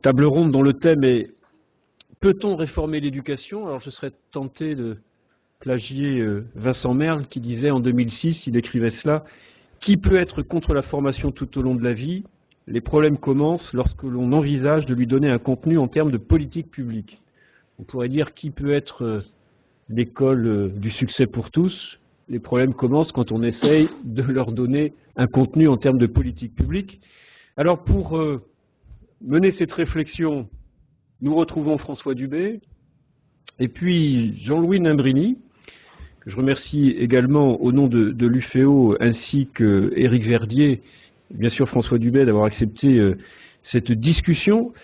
Table ronde dont le thème est « Peut-on réformer l'éducation ?» Alors je serais tenté de plagier Vincent Merle qui disait en 2006, il écrivait cela, « Qui peut être contre la formation tout au long de la vie? Les problèmes commencent lorsque l'on envisage de lui donner un contenu en termes de politique publique. » On pourrait dire qui peut être l'école du succès pour tous. Les problèmes commencent quand on essaye de leur donner un contenu en termes de politique publique. Alors pour mener cette réflexion, nous retrouvons François Dubé et puis Jean-Louis Nimbrini, que je remercie également au nom de l'UFEO, ainsi qu'Éric Verdier, bien sûr François Dubé, d'avoir accepté cette discussion.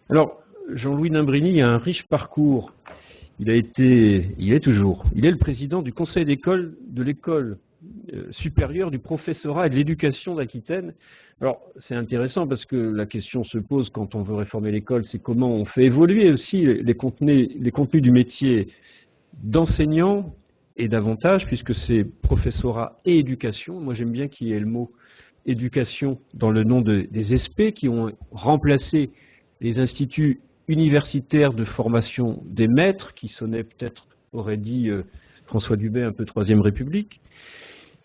Alors, Jean-Louis Nimbrini a un riche parcours. Il est le président du conseil d'école de l'école supérieure du professorat et de l'éducation d'Aquitaine. Alors, c'est intéressant parce que la question se pose quand on veut réformer l'école, c'est comment on fait évoluer aussi les contenus du métier d'enseignant et davantage, puisque c'est professorat et éducation. Moi, j'aime bien qu'il y ait le mot éducation dans le nom des SP qui ont remplacé les instituts universitaires de formation des maîtres, qui sonnaient peut-être, aurait dit François Dubé, un peu Troisième République.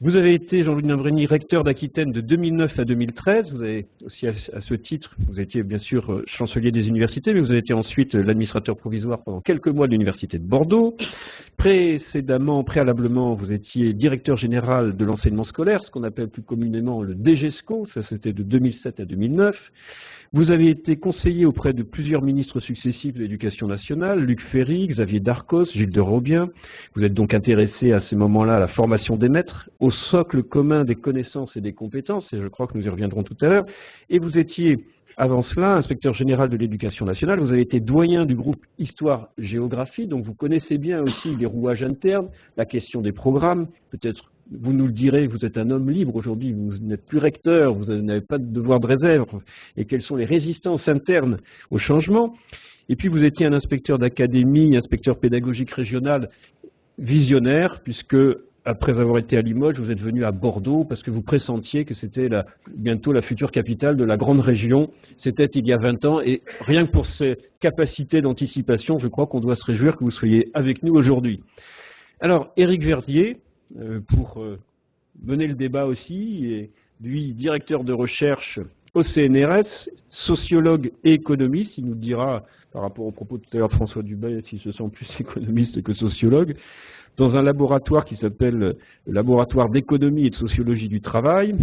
Vous avez été, Jean-Louis Nimbrini, recteur d'Aquitaine de 2009 à 2013. Vous avez aussi, à ce titre, vous étiez bien sûr chancelier des universités, mais vous avez été ensuite l'administrateur provisoire pendant quelques mois de l'université de Bordeaux. Préalablement, vous étiez directeur général de l'enseignement scolaire, ce qu'on appelle plus communément le DGESCO, ça c'était de 2007 à 2009. Vous avez été conseiller auprès de plusieurs ministres successifs de l'Éducation nationale, Luc Ferry, Xavier Darcos, Gilles de Robien. Vous êtes donc intéressé à ces moments-là à la formation des maîtres, au socle commun des connaissances et des compétences, et je crois que nous y reviendrons tout à l'heure. Et vous étiez, avant cela, inspecteur général de l'Éducation nationale. Vous avez été doyen du groupe Histoire-Géographie, donc vous connaissez bien aussi les rouages internes, la question des programmes, peut-être. Vous nous le direz, vous êtes un homme libre aujourd'hui, vous n'êtes plus recteur, vous n'avez pas de devoir de réserve, et quelles sont les résistances internes au changement. Et puis vous étiez un inspecteur d'académie, inspecteur pédagogique régional visionnaire, puisque après avoir été à Limoges, vous êtes venu à Bordeaux, parce que vous pressentiez que c'était bientôt la future capitale de la grande région. C'était il y a 20 ans, et rien que pour ces capacités d'anticipation, je crois qu'on doit se réjouir que vous soyez avec nous aujourd'hui. Alors, Éric Verdier, pour mener le débat aussi, et lui, directeur de recherche au CNRS, sociologue et économiste, il nous dira, par rapport au propos tout à l'heure de François Dubé, s'il se sent plus économiste que sociologue, dans un laboratoire qui s'appelle le Laboratoire d'économie et de sociologie du travail,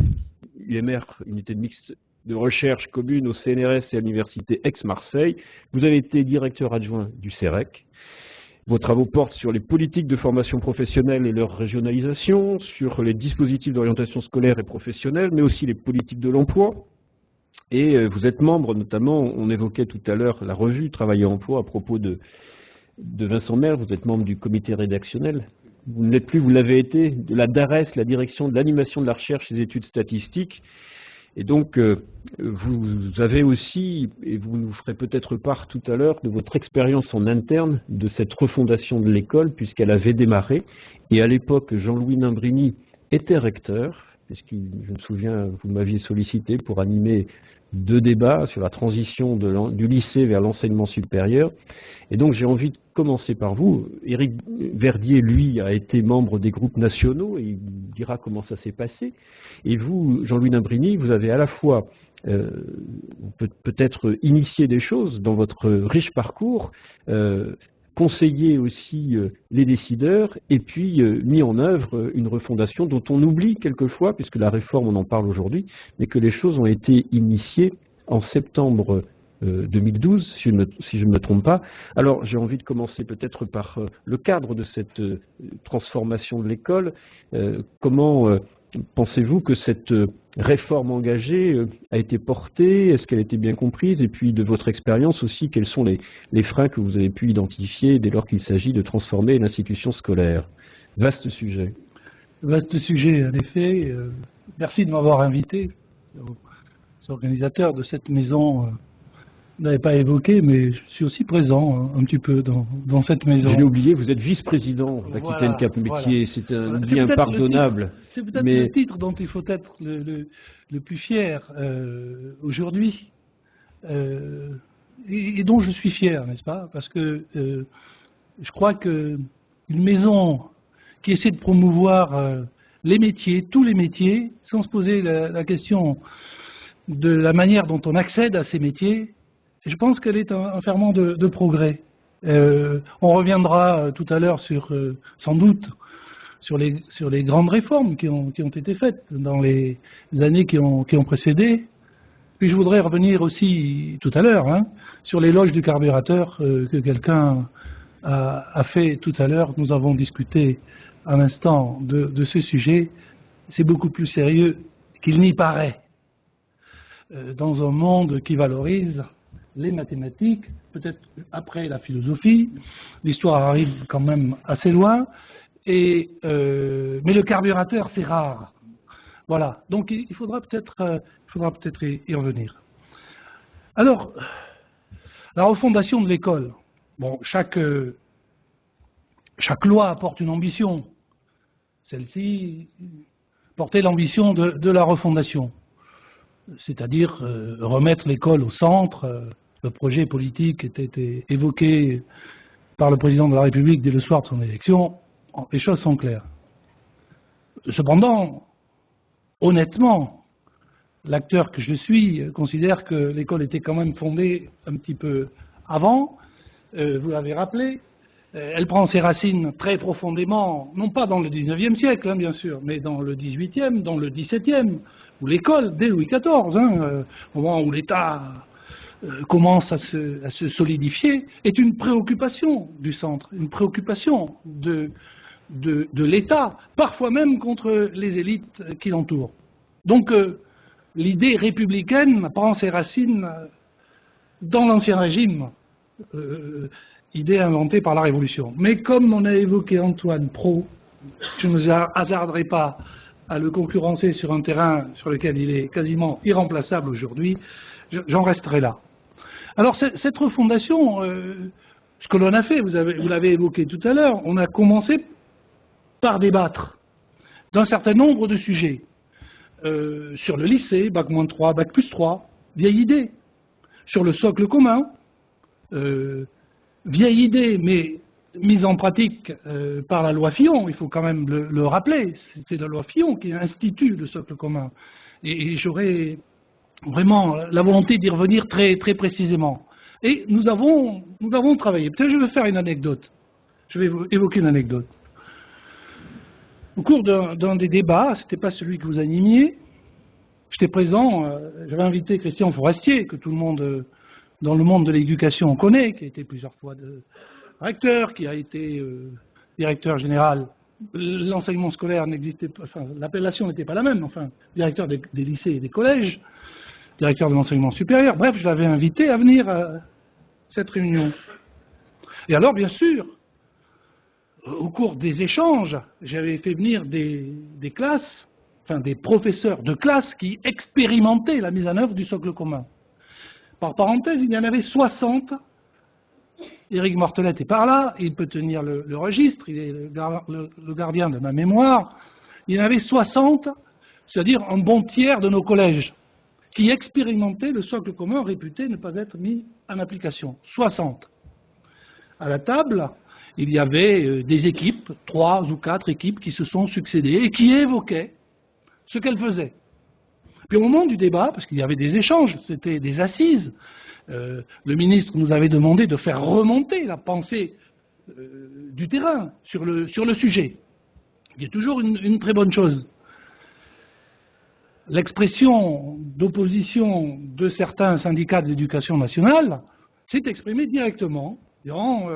UMR, unité mixte de recherche commune au CNRS et à l'université Aix-Marseille. Vous avez été directeur adjoint du CEREC. Vos travaux portent sur les politiques de formation professionnelle et leur régionalisation, sur les dispositifs d'orientation scolaire et professionnelle, mais aussi les politiques de l'emploi. Et vous êtes membre, notamment, on évoquait tout à l'heure la revue Travail et Emploi à propos de Vincent Merle, vous êtes membre du comité rédactionnel. Vous ne l'êtes plus, vous l'avez été, de la DARES, la direction de l'animation de la recherche et des études statistiques. Et donc, vous avez aussi, et vous nous ferez peut-être part tout à l'heure, de votre expérience en interne de cette refondation de l'école, puisqu'elle avait démarré. Et à l'époque, Jean-Louis Nimbrini était recteur, puisque je me souviens, vous m'aviez sollicité pour animer 2 débats sur la transition du lycée vers l'enseignement supérieur. Et donc, j'ai envie de commencer par vous. Éric Verdier, lui, a été membre des groupes nationaux et il dira comment ça s'est passé. Et vous, Jean-Louis Nimbrini, vous avez à la fois peut-être initié des choses dans votre riche parcours, conseillé aussi les décideurs et puis mis en œuvre une refondation dont on oublie quelquefois, puisque la réforme, on en parle aujourd'hui, mais que les choses ont été initiées en septembre 2012, si je ne me trompe pas. Alors, j'ai envie de commencer peut-être par le cadre de cette transformation de l'école. Comment pensez-vous que cette réforme engagée a été portée? Est-ce qu'elle a été bien comprise? Et puis, de votre expérience aussi, quels sont les freins que vous avez pu identifier dès lors qu'il s'agit de transformer l'institution scolaire? Vaste sujet. Vaste sujet, en effet. Merci de m'avoir invité, aux organisateurs de cette maison. Vous n'avez pas évoqué, mais je suis aussi présent un petit peu dans cette maison. Je l'ai oublié, vous êtes vice-président d'Aquitaine Cap Métier. Voilà. C'est un oubli impardonnable. C'est peut-être le titre dont il faut être le plus fier aujourd'hui. et dont je suis fier, n'est-ce pas? Parce que je crois qu'une maison qui essaie de promouvoir les métiers, tous les métiers, sans se poser la question de la manière dont on accède à ces métiers, je pense qu'elle est un ferment de progrès. On reviendra tout à l'heure sans doute, sur les grandes réformes qui ont été faites dans les années qui ont précédé. Puis je voudrais revenir aussi tout à l'heure sur l'éloge du carburateur que quelqu'un a fait tout à l'heure. Nous avons discuté à l'instant de ce sujet. C'est beaucoup plus sérieux qu'il n'y paraît. Dans un monde qui valorise les mathématiques, peut-être après la philosophie, l'histoire arrive quand même assez loin, mais le carburateur c'est rare. Voilà, donc il faudra peut-être y revenir. Alors, la refondation de l'école. Bon, chaque loi apporte une ambition. Celle-ci portait l'ambition de la refondation, c'est-à-dire remettre l'école au centre. Le projet politique était évoqué par le président de la République dès le soir de son élection. Les choses sont claires. Cependant, honnêtement, l'acteur que je suis considère que l'école était quand même fondée un petit peu avant. Vous l'avez rappelé. Elle prend ses racines très profondément, non pas dans le XIXe siècle, bien sûr, mais dans le XVIIIe, dans le XVIIe, où l'école, dès Louis XIV, au moment où l'État commence à se solidifier, est une préoccupation du centre, une préoccupation de l'État, parfois même contre les élites qui l'entourent. Donc l'idée républicaine prend ses racines dans l'Ancien Régime, idée inventée par la Révolution. Mais comme on a évoqué Antoine Pro, je ne me hasarderai pas à le concurrencer sur un terrain sur lequel il est quasiment irremplaçable aujourd'hui, j'en resterai là. Alors cette refondation, ce que l'on a fait, vous l'avez évoqué tout à l'heure, on a commencé par débattre d'un certain nombre de sujets. Sur le lycée, Bac-3, Bac+3, vieille idée. Sur le socle commun, vieille idée, mais mise en pratique par la loi Fillon, il faut quand même le rappeler, c'est la loi Fillon qui institue le socle commun. Et j'aurais vraiment la volonté d'y revenir très, très précisément. Et nous avons travaillé. Peut-être je vais faire une anecdote. Je vais évoquer une anecdote. Au cours d'un des débats, ce n'était pas celui que vous animiez, j'étais présent, j'avais invité Christian Forestier, que tout le monde dans le monde de l'éducation connaît, qui a été plusieurs fois recteur, qui a été directeur général. L'enseignement scolaire n'existait pas, enfin, l'appellation n'était pas la même, enfin, directeur des lycées et des collèges, directeur de l'enseignement supérieur. Bref, je l'avais invité à venir à cette réunion. Et alors, bien sûr, au cours des échanges, j'avais fait venir des classes, enfin des professeurs de classe qui expérimentaient la mise en œuvre du socle commun. Par parenthèse, il y en avait 60. Éric Mortelette est par là, il peut tenir le registre, il est le gardien de ma mémoire. Il y en avait 60, c'est-à-dire un bon tiers de nos collèges, qui expérimentaient le socle commun réputé ne pas être mis en application. 60. À la table, il y avait des équipes, 3 ou 4 équipes qui se sont succédées et qui évoquaient ce qu'elles faisaient. Puis au moment du débat, parce qu'il y avait des échanges, c'était des assises, le ministre nous avait demandé de faire remonter la pensée du terrain sur le sujet. Il y a toujours une très bonne chose. L'expression d'opposition de certains syndicats de l'éducation nationale s'est exprimée directement, disant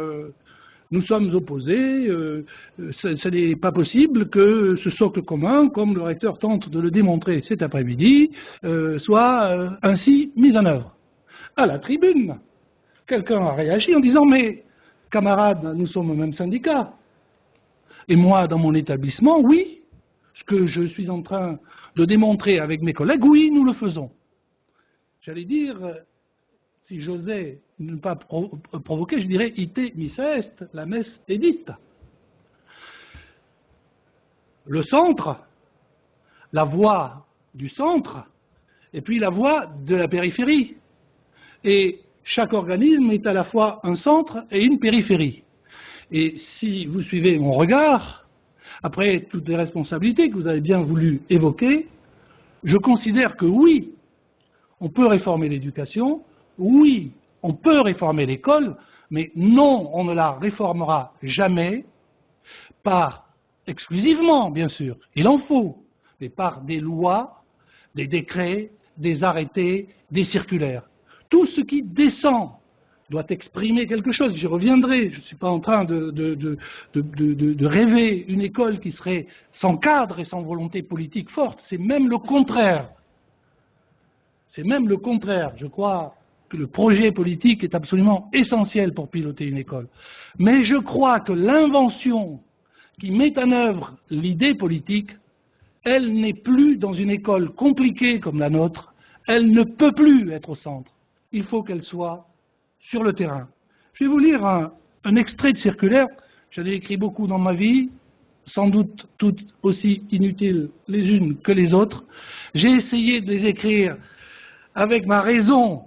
nous sommes opposés, ce n'est pas possible que ce socle commun, comme le recteur tente de le démontrer cet après-midi, soit ainsi mis en œuvre. À la tribune, quelqu'un a réagi en disant « Mais, camarades, nous sommes au même syndicat. Et moi, dans mon établissement, oui, ce que je suis en train de démontrer avec mes collègues, oui, nous le faisons. » J'allais dire, si j'osais ne pas provoquer, je dirais « Ite missa est, la messe est dite ». Le centre, la voix du centre, et puis la voix de la périphérie. Et chaque organisme est à la fois un centre et une périphérie. Et si vous suivez mon regard, après toutes les responsabilités que vous avez bien voulu évoquer, je considère que oui, on peut réformer l'éducation, oui, on peut réformer l'école, mais non, on ne la réformera jamais par, exclusivement bien sûr, il en faut, mais par des lois, des décrets, des arrêtés, des circulaires. Tout ce qui descend doit exprimer quelque chose. J'y reviendrai. Je ne suis pas en train de rêver une école qui serait sans cadre et sans volonté politique forte. C'est même le contraire. C'est même le contraire. Je crois que le projet politique est absolument essentiel pour piloter une école. Mais je crois que l'invention qui met en œuvre l'idée politique, elle n'est plus dans une école compliquée comme la nôtre. Elle ne peut plus être au centre. Il faut qu'elle soit sur le terrain. Je vais vous lire un extrait de circulaire. J'en ai écrit beaucoup dans ma vie, sans doute toutes aussi inutiles les unes que les autres. J'ai essayé de les écrire avec ma raison,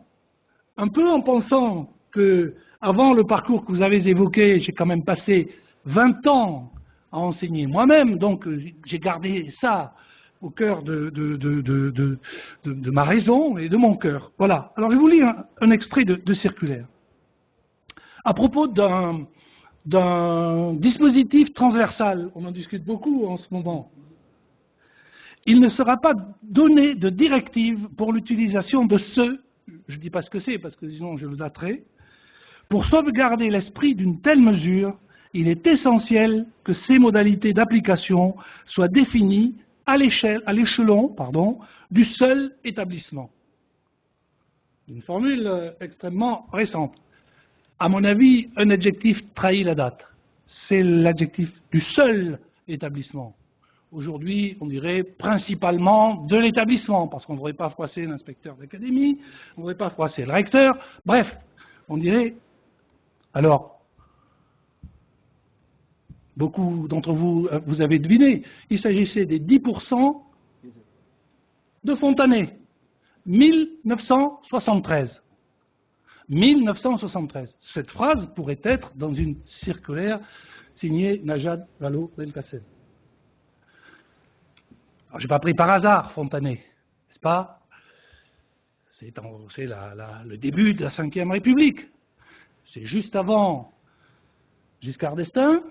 un peu en pensant que, avant le parcours que vous avez évoqué, j'ai quand même passé 20 ans à enseigner moi-même, donc j'ai gardé ça au cœur de ma raison et de mon cœur. Voilà. Alors je vais vous lire un extrait de circulaire. À propos d'un dispositif transversal, on en discute beaucoup en ce moment. Il ne sera pas donné de directive pour l'utilisation de ce, je ne dis pas ce que c'est parce que sinon je le daterai, pour sauvegarder l'esprit d'une telle mesure, il est essentiel que ces modalités d'application soient définies à l'échelon du seul établissement. Une formule extrêmement récente. À mon avis, un adjectif trahit la date. C'est l'adjectif du seul établissement. Aujourd'hui, on dirait principalement de l'établissement, parce qu'on ne voudrait pas froisser l'inspecteur d'académie, on ne voudrait pas froisser le recteur. Bref, on dirait... Alors, beaucoup d'entre vous, vous avez deviné, il s'agissait des 10% de Fontanet, 1973. 1973. Cette phrase pourrait être dans une circulaire signée Najat Vallaud-Belkacem. Alors, je n'ai pas pris par hasard Fontanet, n'est-ce pas? C'est le début de la Ve République. C'est juste avant Giscard d'Estaing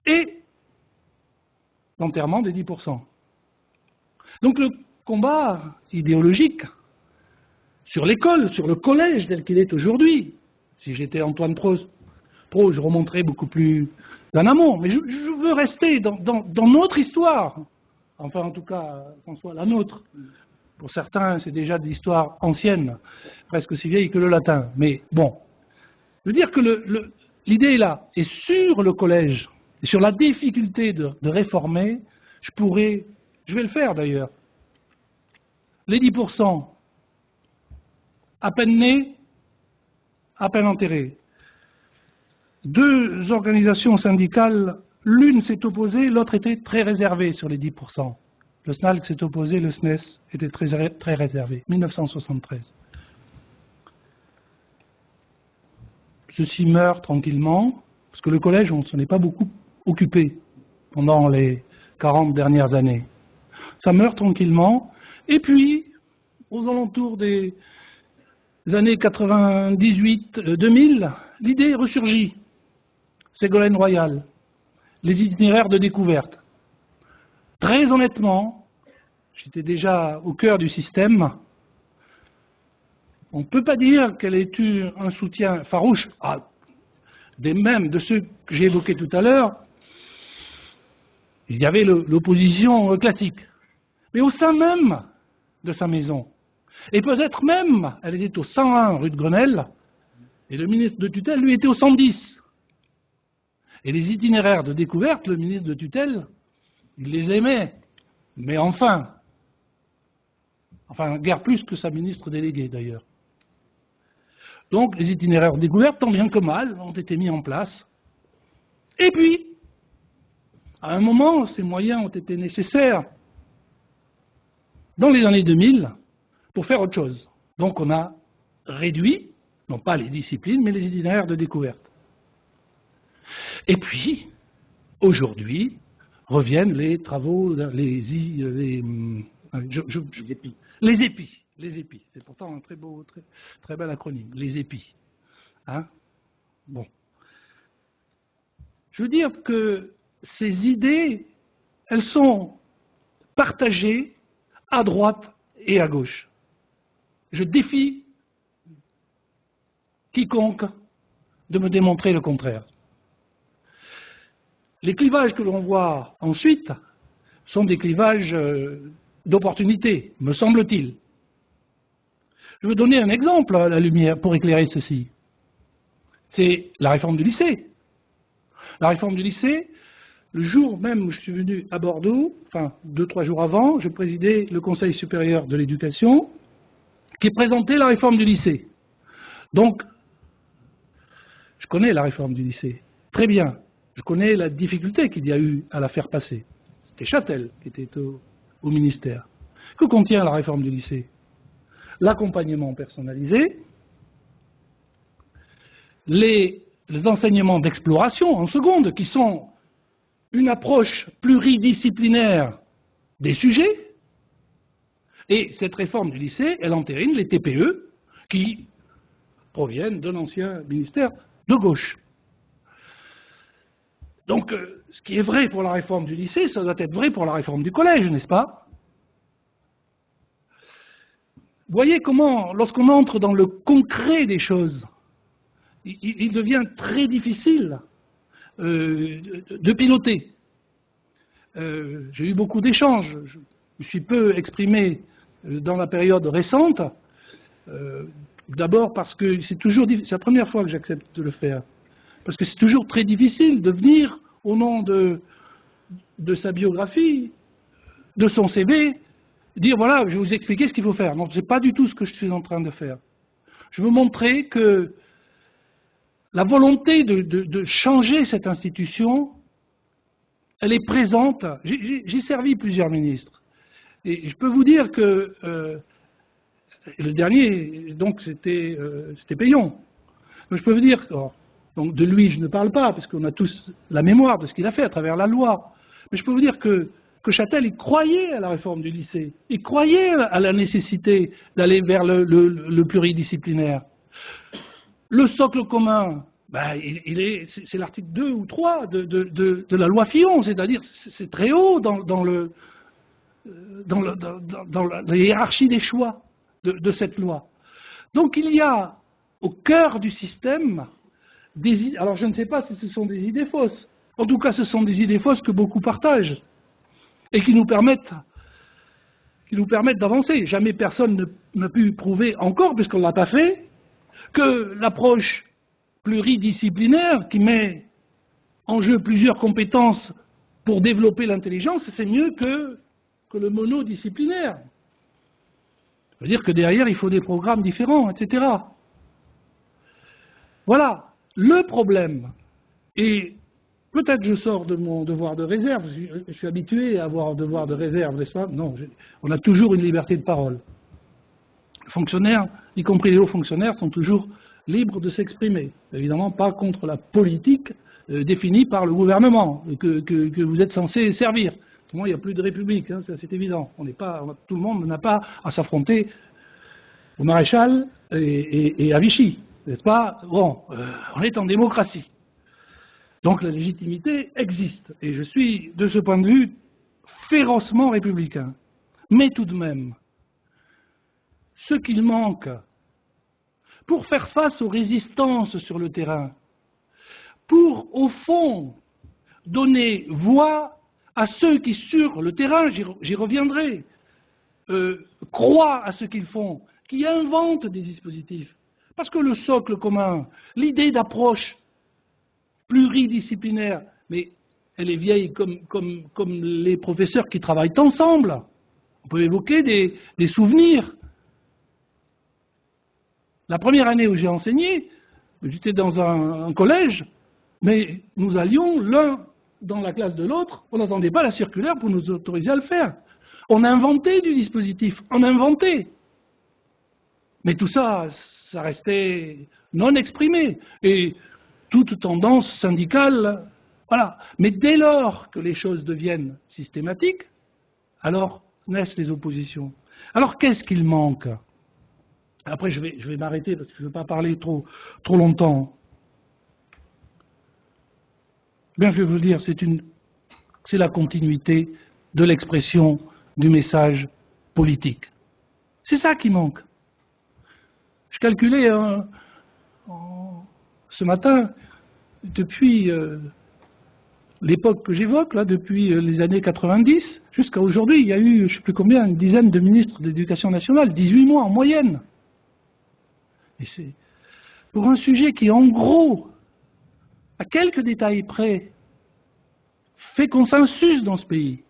et l'enterrement des 10%. Donc le combat idéologique sur l'école, sur le collège tel qu'il est aujourd'hui, si j'étais Antoine Pro, je remonterais beaucoup plus en amont, mais je veux rester dans notre histoire, enfin en tout cas, François, la nôtre. Pour certains, c'est déjà de l'histoire ancienne, presque aussi vieille que le latin, mais bon. Je veux dire que l'idée est là, et sur le collège, et sur la difficulté de réformer, je vais le faire d'ailleurs, les 10%, à peine nés, à peine enterrés. Deux organisations syndicales, l'une s'est opposée, l'autre était très réservée sur les 10%. Le SNALC s'est opposé, le SNES était très réservé, 1973. Ceci meurt tranquillement, parce que le collège, on ne s'en est pas beaucoup occupé pendant les 40 dernières années. Ça meurt tranquillement, et puis, aux alentours des années 98-2000, l'idée ressurgit. Ségolène Royal, les itinéraires de découverte. Très honnêtement, j'étais déjà au cœur du système, on ne peut pas dire qu'elle ait eu un soutien farouche, même de ceux que j'ai évoqués tout à l'heure. Il y avait l'opposition classique. Mais au sein même de sa maison, et peut-être même, elle était au 101 rue de Grenelle, et le ministre de tutelle, lui, était au 110. Et les itinéraires de découverte, le ministre de tutelle, il les aimait, mais enfin, guère plus que sa ministre déléguée d'ailleurs. Donc les itinéraires de découverte, tant bien que mal, ont été mis en place. Et puis, à un moment, ces moyens ont été nécessaires dans les années 2000 pour faire autre chose. Donc on a réduit Non pas les disciplines, mais les itinéraires de découverte. Et puis, aujourd'hui, reviennent les travaux, les épis. Les épis. C'est pourtant un très beau, très bel acronyme. Les épis. Hein? Bon. Je veux dire que ces idées, elles sont partagées à droite et à gauche. Je défie quiconque de me démontrer le contraire. Les clivages que l'on voit ensuite sont des clivages d'opportunité, me semble-t-il. Je veux donner un exemple à la lumière pour éclairer ceci. C'est la réforme du lycée. La réforme du lycée, le jour même où je suis venu à Bordeaux, enfin 2-3 jours avant, je présidais le Conseil supérieur de l'éducation qui présentait la réforme du lycée. Donc, je connais la réforme du lycée, très bien. Je connais la difficulté qu'il y a eu à la faire passer. C'était Châtel qui était au ministère. Que contient la réforme du lycée? L'accompagnement personnalisé, les enseignements d'exploration en seconde, qui sont une approche pluridisciplinaire des sujets, et cette réforme du lycée, elle entérine les TPE, qui proviennent d'un ancien ministère de gauche. Donc, ce qui est vrai pour la réforme du lycée, ça doit être vrai pour la réforme du collège, n'est-ce pas? Vous voyez comment, lorsqu'on entre dans le concret des choses, il devient très difficile de piloter. J'ai eu beaucoup d'échanges, je me suis peu exprimé dans la période récente, d'abord parce que c'est la première fois que j'accepte de le faire, parce que c'est toujours très difficile de venir au nom de sa biographie, de son CV, dire voilà, je vais vous expliquer ce qu'il faut faire. Non, ce n'est pas du tout ce que je suis en train de faire. Je veux montrer que la volonté de changer cette institution, elle est présente. J'ai servi plusieurs ministres. Et je peux vous dire que le dernier, donc, c'était Payon. Donc, je peux vous dire, donc de lui je ne parle pas, parce qu'on a tous la mémoire de ce qu'il a fait à travers la loi. Mais je peux vous dire que Châtel, il croyait à la réforme du lycée. Il croyait à la nécessité d'aller vers le pluridisciplinaire. Le socle commun, ben, c'est l'article 2 ou 3 de la loi Fillon, c'est-à-dire c'est très haut dans la hiérarchie des choix de cette loi. Donc il y a au cœur du système des idées, alors je ne sais pas si ce sont des idées fausses, en tout cas ce sont des idées fausses que beaucoup partagent et qui nous permettent d'avancer. Jamais personne n'a pu prouver encore, puisqu'on ne l'a pas fait, que l'approche pluridisciplinaire qui met en jeu plusieurs compétences pour développer l'intelligence, c'est mieux que le monodisciplinaire. Ça veut dire que derrière, il faut des programmes différents, etc. Voilà. Le problème, et peut-être je sors de mon devoir de réserve, je suis habitué à avoir un devoir de réserve, n'est-ce pas? Non, on a toujours une liberté de parole. Les fonctionnaires, y compris les hauts fonctionnaires, sont toujours libres de s'exprimer. Évidemment, pas contre la politique définie par le gouvernement, que vous êtes censé servir. Autrement, il n'y a plus de république, hein, c'est évident. Tout le monde n'a pas à s'affronter au maréchal et à Vichy, n'est-ce pas? Bon, on est en démocratie. Donc la légitimité existe. Et je suis, de ce point de vue, férocement républicain. Mais tout de même, ce qu'il manque pour faire face aux résistances sur le terrain, pour, au fond, donner voix à ceux qui, sur le terrain, j'y reviendrai, croient à ce qu'ils font, qui inventent des dispositifs. Parce que le socle commun, l'idée d'approche pluridisciplinaire, mais elle est vieille comme les professeurs qui travaillent ensemble. On peut évoquer des souvenirs. La première année où j'ai enseigné, j'étais dans un collège, mais nous allions l'un dans la classe de l'autre, on n'attendait pas la circulaire pour nous autoriser à le faire. On a inventé du dispositif, on a inventé. Mais tout ça, ça restait non exprimé. Et toute tendance syndicale, voilà. Mais dès lors que les choses deviennent systématiques, alors naissent les oppositions. Alors qu'est-ce qu'il manque? Après, je vais m'arrêter parce que je ne veux pas parler trop longtemps. Bien, je vais vous le dire, c'est la continuité de l'expression du message politique. C'est ça qui manque. Je calculais ce matin, depuis l'époque que j'évoque, là, depuis les années 90, jusqu'à aujourd'hui, il y a eu, je ne sais plus combien, une dizaine de ministres de l'Éducation nationale, 18 mois en moyenne. Et c'est pour un sujet qui, en gros, à quelques détails près, fait consensus dans ce pays.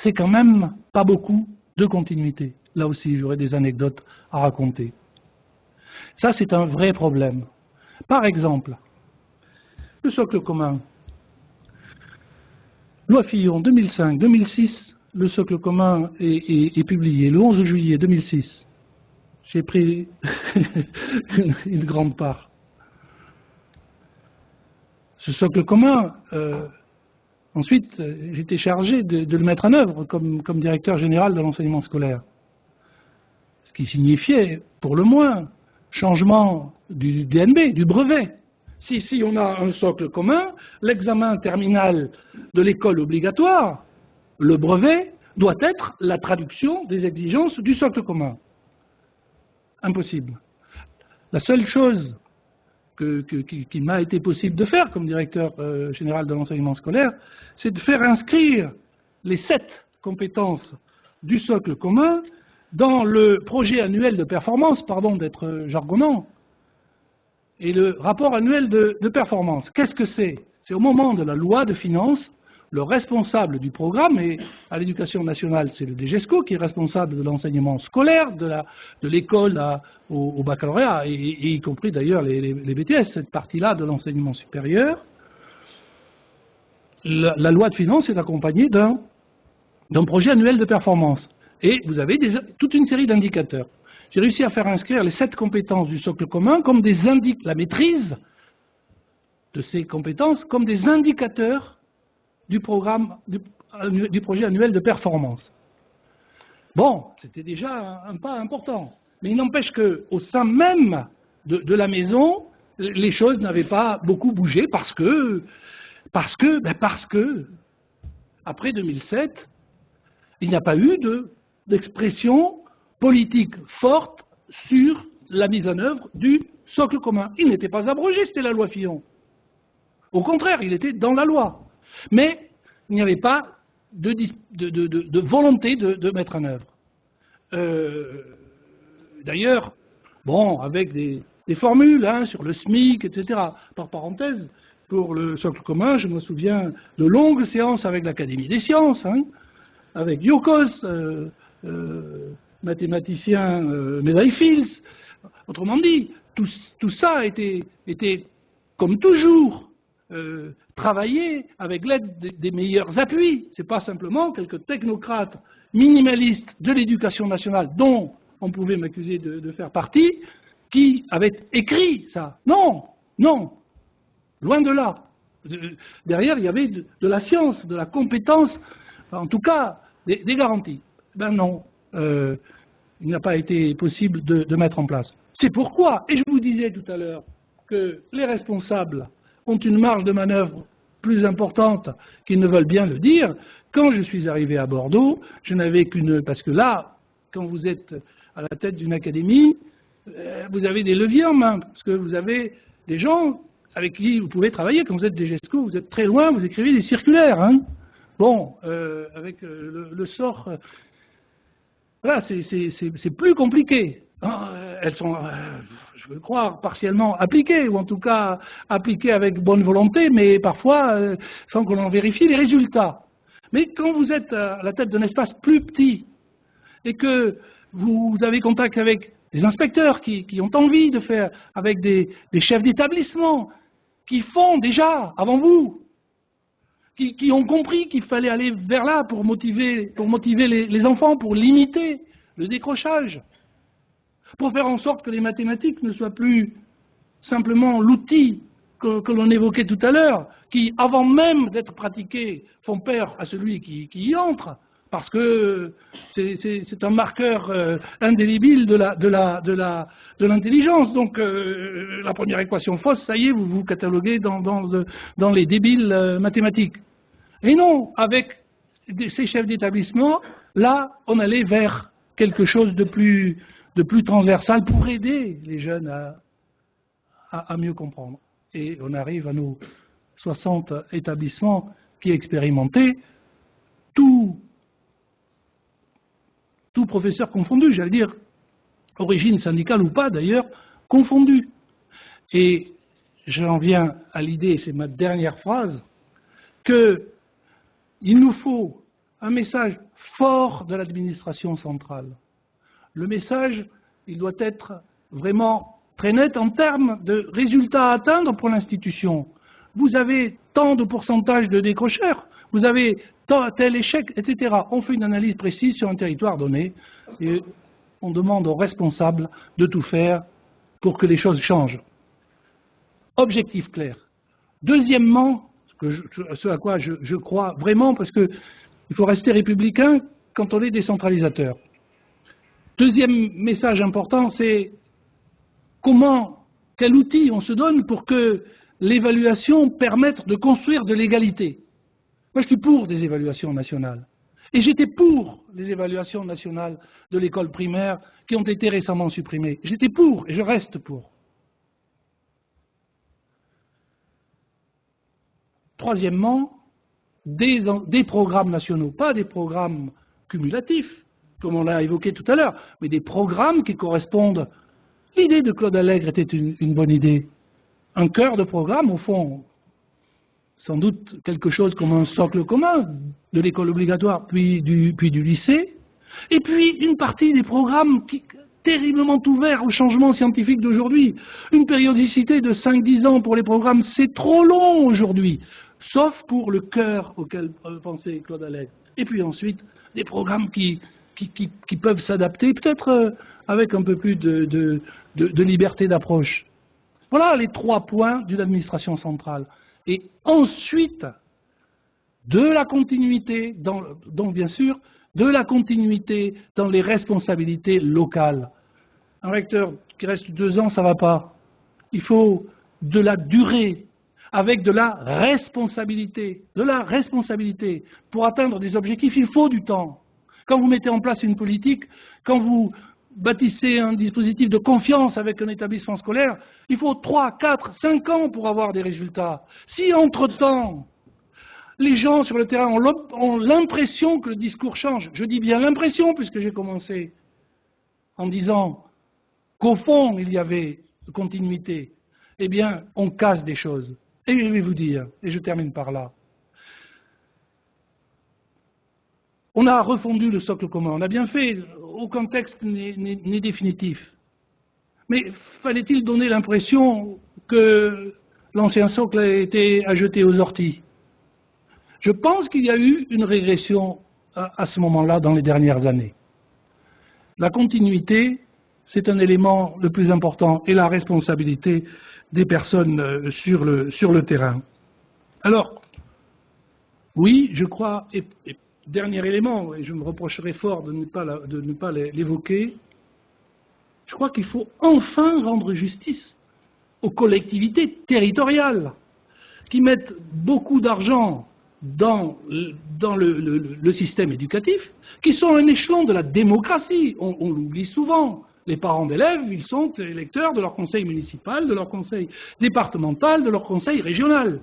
C'est quand même pas beaucoup de continuité. Là aussi, j'aurais des anecdotes à raconter. Ça, c'est un vrai problème. Par exemple, le socle commun. Loi Fillon, 2005-2006, le socle commun est publié le 11 juillet 2006. J'ai pris une grande part. Ce socle commun, ensuite, j'étais chargé de le mettre en œuvre comme directeur général de l'enseignement scolaire. Ce qui signifiait, pour le moins, changement du DNB, du brevet. Si on a un socle commun, l'examen terminal de l'école obligatoire, le brevet, doit être la traduction des exigences du socle commun. Impossible. La seule chose qui m'a été possible de faire comme directeur général de l'enseignement scolaire, c'est de faire inscrire les 7 compétences du socle commun dans le projet annuel de performance, pardon d'être jargonnant, et le rapport annuel de performance. Qu'est-ce que c'est? C'est au moment de la loi de finances, le responsable du programme, et à l'éducation nationale, c'est le DGESCO qui est responsable de l'enseignement scolaire, de l'école au baccalauréat, et y compris d'ailleurs les BTS, cette partie-là de l'enseignement supérieur. La loi de finances est accompagnée d'un projet annuel de performance. Et vous avez toute une série d'indicateurs. J'ai réussi à faire inscrire les 7 compétences du socle commun comme la maîtrise de ces compétences comme des indicateurs du projet annuel de performance. Bon, c'était déjà un pas important. Mais il n'empêche qu'au sein même de la maison, les choses n'avaient pas beaucoup bougé parce que, après 2007, il n'y a pas eu d'expression politique forte sur la mise en œuvre du socle commun. Il n'était pas abrogé, c'était la loi Fillon. Au contraire, il était dans la loi. Mais il n'y avait pas de volonté de mettre en œuvre. D'ailleurs, bon, avec des formules sur le SMIC, etc. Par parenthèse, pour le socle commun, je me souviens de longues séances avec l'Académie des sciences, avec Yokos, mathématicien médaille Fields. Autrement dit, tout ça était comme toujours travaillé avec l'aide des meilleurs appuis. Ce n'est pas simplement quelques technocrates minimalistes de l'éducation nationale, dont on pouvait m'accuser de faire partie, qui avaient écrit ça. Non, non, loin de là. Derrière, il y avait de la science, de la compétence, en tout cas, des garanties. Ben non, il n'a pas été possible de mettre en place. C'est pourquoi, et je vous disais tout à l'heure, que les responsables ont une marge de manœuvre plus importante qu'ils ne veulent bien le dire. Quand je suis arrivé à Bordeaux, je n'avais qu'une... Parce que là, quand vous êtes à la tête d'une académie, vous avez des leviers en main, parce que vous avez des gens avec qui vous pouvez travailler. Quand vous êtes DGESCO, vous êtes très loin, vous écrivez des circulaires. Bon, avec le sort... Voilà, c'est plus compliqué. Elles sont, je veux croire, partiellement appliquées, ou en tout cas appliquées avec bonne volonté, mais parfois sans qu'on en vérifie les résultats. Mais quand vous êtes à la tête d'un espace plus petit, et que vous avez contact avec des inspecteurs qui ont envie de faire, avec des chefs d'établissement, qui font déjà, avant vous, qui ont compris qu'il fallait aller vers là pour motiver les enfants, pour limiter le décrochage. pour faire en sorte que les mathématiques ne soient plus simplement l'outil que l'on évoquait tout à l'heure, qui, avant même d'être pratiqués, font peur à celui qui y entre, parce que c'est un marqueur indélébile de l'intelligence. Donc la première équation fausse, ça y est, vous vous cataloguez dans les débiles mathématiques. Et non, avec ces chefs d'établissement, là, on allait vers quelque chose de plus transversal pour aider les jeunes à mieux comprendre. Et on arrive à nos 60 établissements qui expérimentaient, tout professeur confondu, j'allais dire, origine syndicale ou pas d'ailleurs, confondu. Et j'en viens à l'idée, c'est ma dernière phrase, qu'il nous faut un message fort de l'administration centrale. Le message, il doit être vraiment très net en termes de résultats à atteindre pour l'institution. Vous avez tant de pourcentage de décrocheurs, vous avez tel échec, etc. On fait une analyse précise sur un territoire donné et on demande aux responsables de tout faire pour que les choses changent. Objectif clair. Deuxièmement, ce à quoi je crois vraiment, parce qu'il faut rester républicain quand on est décentralisateur. Deuxième message important, c'est quel outil on se donne pour que l'évaluation permette de construire de l'égalité. Moi, je suis pour des évaluations nationales. Et j'étais pour les évaluations nationales de l'école primaire qui ont été récemment supprimées. J'étais pour et je reste pour. Troisièmement, des programmes nationaux, pas des programmes cumulatifs, comme on l'a évoqué tout à l'heure, mais des programmes qui correspondent. L'idée de Claude Allègre était une bonne idée. Un cœur de programme, au fond, sans doute quelque chose comme un socle commun de l'école obligatoire, puis du lycée, et puis une partie des programmes terriblement ouverts au changement scientifique d'aujourd'hui. Une périodicité de 5-10 ans pour les programmes, c'est trop long aujourd'hui, sauf pour le cœur auquel pensait Claude Allègre. Et puis ensuite, des programmes qui peuvent s'adapter, peut-être avec un peu plus de liberté d'approche. Voilà les 3 points d'une administration centrale. Et ensuite, de la continuité, donc bien sûr, de la continuité dans les responsabilités locales. Un recteur qui reste 2 ans, ça ne va pas. Il faut de la durée, avec de la responsabilité. De la responsabilité. Pour atteindre des objectifs, il faut du temps. Quand vous mettez en place une politique, quand vous bâtissez un dispositif de confiance avec un établissement scolaire, il faut 3, 4, 5 ans pour avoir des résultats. Si entre-temps, les gens sur le terrain ont l'impression que le discours change, je dis bien l'impression puisque j'ai commencé en disant qu'au fond il y avait continuité, eh bien on casse des choses. Et je vais vous dire, et je termine par là, on a refondu le socle commun, on a bien fait, aucun texte n'est définitif. Mais fallait-il donner l'impression que l'ancien socle a été à jeter aux orties? Je pense qu'il y a eu une régression à ce moment-là dans les dernières années. La continuité, c'est un élément le plus important et la responsabilité des personnes sur le terrain. Alors, oui, je crois, et dernier élément, et je me reprocherai fort de ne pas l'évoquer, je crois qu'il faut enfin rendre justice aux collectivités territoriales qui mettent beaucoup d'argent dans le système éducatif, qui sont un échelon de la démocratie. On l'oublie souvent. Les parents d'élèves, ils sont électeurs de leur conseil municipal, de leur conseil départemental, de leur conseil régional.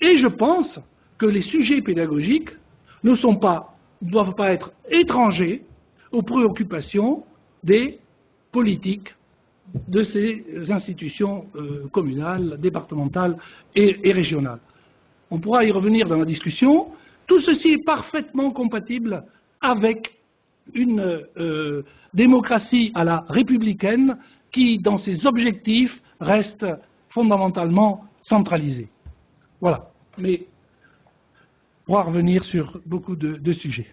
Et je pense que les sujets pédagogiques ne doivent pas être étrangers aux préoccupations des politiques de ces institutions communales, départementales et régionales. On pourra y revenir dans la discussion. Tout ceci est parfaitement compatible avec une démocratie à la républicaine qui, dans ses objectifs, reste fondamentalement centralisée. Voilà. Mais on pourra revenir sur beaucoup de sujets.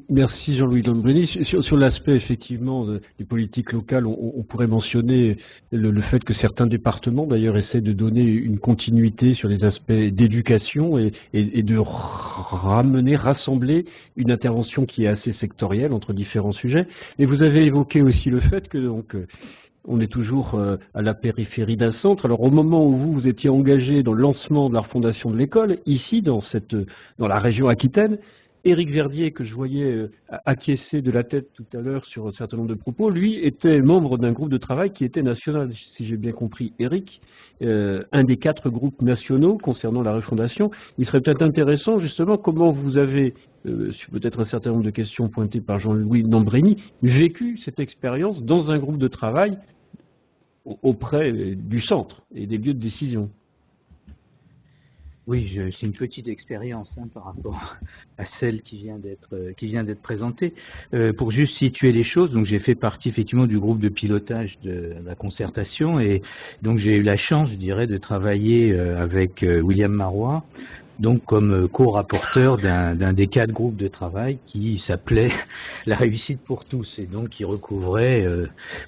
Merci Jean-Louis Lambrini. Sur l'aspect effectivement des politiques locales, on pourrait mentionner le fait que certains départements d'ailleurs essaient de donner une continuité sur les aspects d'éducation et de rassembler une intervention qui est assez sectorielle entre différents sujets. Et vous avez évoqué aussi le fait que donc on est toujours à la périphérie d'un centre. Alors au moment où vous étiez engagé dans le lancement de la refondation de l'école, ici dans la région Aquitaine, Éric Verdier, que je voyais acquiescer de la tête tout à l'heure sur un certain nombre de propos, lui était membre d'un groupe de travail qui était national, si j'ai bien compris. Éric, un des 4 groupes nationaux concernant la refondation. Il serait peut-être intéressant justement comment vous avez, sur peut-être un certain nombre de questions pointées par Jean-Louis Lambrini, vécu cette expérience dans un groupe de travail auprès du centre et des lieux de décision. Oui, c'est une petite expérience par rapport à celle qui vient d'être présentée. Pour juste situer les choses, donc j'ai fait partie effectivement du groupe de pilotage de la concertation et donc j'ai eu la chance, je dirais, de travailler avec William Marois, donc comme co-rapporteur d'un des 4 groupes de travail qui s'appelait La réussite pour tous et donc qui recouvrait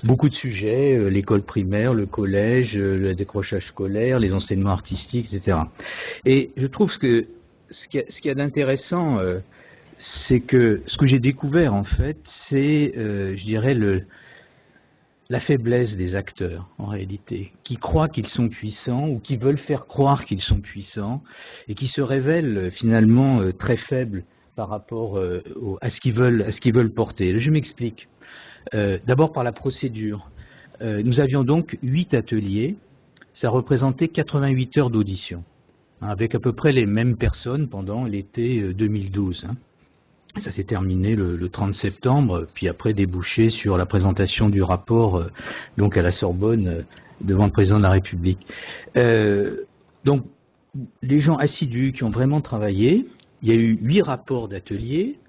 beaucoup de sujets, l'école primaire, le collège, le décrochage scolaire, les enseignements artistiques, etc. Et je trouve que ce qu'il y a d'intéressant, c'est que ce que j'ai découvert en fait, c'est, je dirais, la faiblesse des acteurs, en réalité, qui croient qu'ils sont puissants ou qui veulent faire croire qu'ils sont puissants et qui se révèlent finalement très faibles par rapport à ce qu'ils veulent porter. Je m'explique. D'abord par la procédure. Nous avions donc 8 ateliers, ça représentait 88 heures d'audition, avec à peu près les mêmes personnes pendant l'été 2012. Ça s'est terminé le 30 septembre, puis après débouché sur la présentation du rapport donc à la Sorbonne devant le président de la République. Donc les gens assidus qui ont vraiment travaillé, il y a eu 8 rapports d'atelier,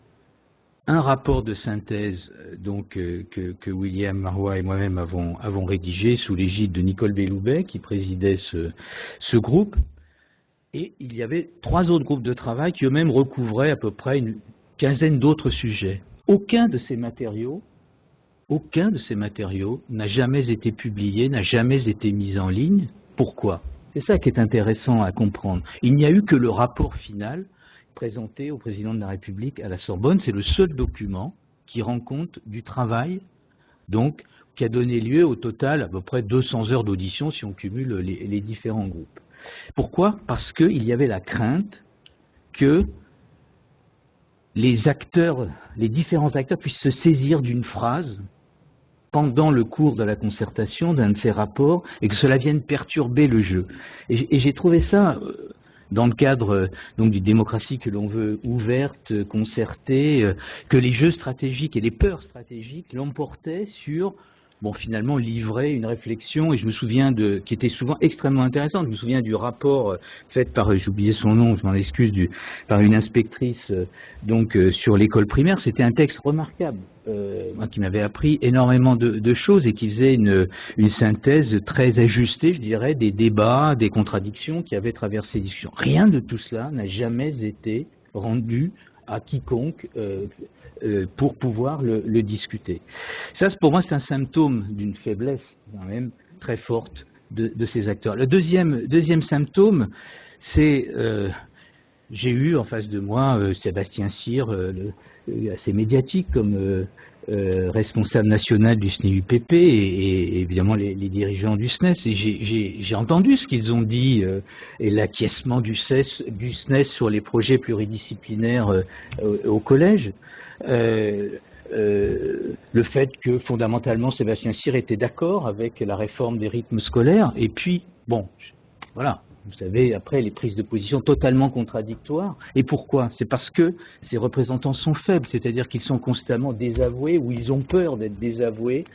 un rapport de synthèse donc que William Marois et moi-même avons rédigé sous l'égide de Nicole Belloubet qui présidait ce groupe, et il y avait 3 autres groupes de travail qui eux-mêmes recouvraient à peu près une quinzaine d'autres sujets. Aucun de ces matériaux n'a jamais été publié, n'a jamais été mis en ligne. Pourquoi? C'est ça qui est intéressant à comprendre. Il n'y a eu que le rapport final présenté au président de la République à la Sorbonne. C'est le seul document qui rend compte du travail, donc, qui a donné lieu au total à peu près 200 heures d'audition si on cumule les différents groupes. Pourquoi? Parce qu'il y avait la crainte que les différents acteurs puissent se saisir d'une phrase pendant le cours de la concertation d'un de ces rapports et que cela vienne perturber le jeu. Et j'ai trouvé ça, dans le cadre donc d'une démocratie que l'on veut ouverte, concertée, que les jeux stratégiques et les peurs stratégiques l'emportaient sur finalement livrer une réflexion, et je me souviens qui était souvent extrêmement intéressante. Je me souviens du rapport fait par, j'ai oublié son nom, je m'en excuse, par une inspectrice donc sur l'école primaire. C'était un texte remarquable, moi, qui m'avait appris énormément de choses et qui faisait une synthèse très ajustée, je dirais, des débats, des contradictions qui avaient traversé les discussions. Rien de tout cela n'a jamais été rendu à quiconque pour pouvoir le discuter. Ça, pour moi, c'est un symptôme d'une faiblesse quand même très forte de ces acteurs. Le deuxième symptôme, c'est j'ai eu en face de moi Sébastien Cyr, assez médiatique comme responsable national du SNEUPP et évidemment les dirigeants du SNES. Et j'ai entendu ce qu'ils ont dit et l'acquiescement du SNES sur les projets pluridisciplinaires au collège. Le fait que fondamentalement Sébastien Cyr était d'accord avec la réforme des rythmes scolaires. Et puis, voilà. Vous savez, après, les prises de position totalement contradictoires. Et pourquoi? C'est parce que ces représentants sont faibles, c'est-à-dire qu'ils sont constamment désavoués ou ils ont peur d'être désavoués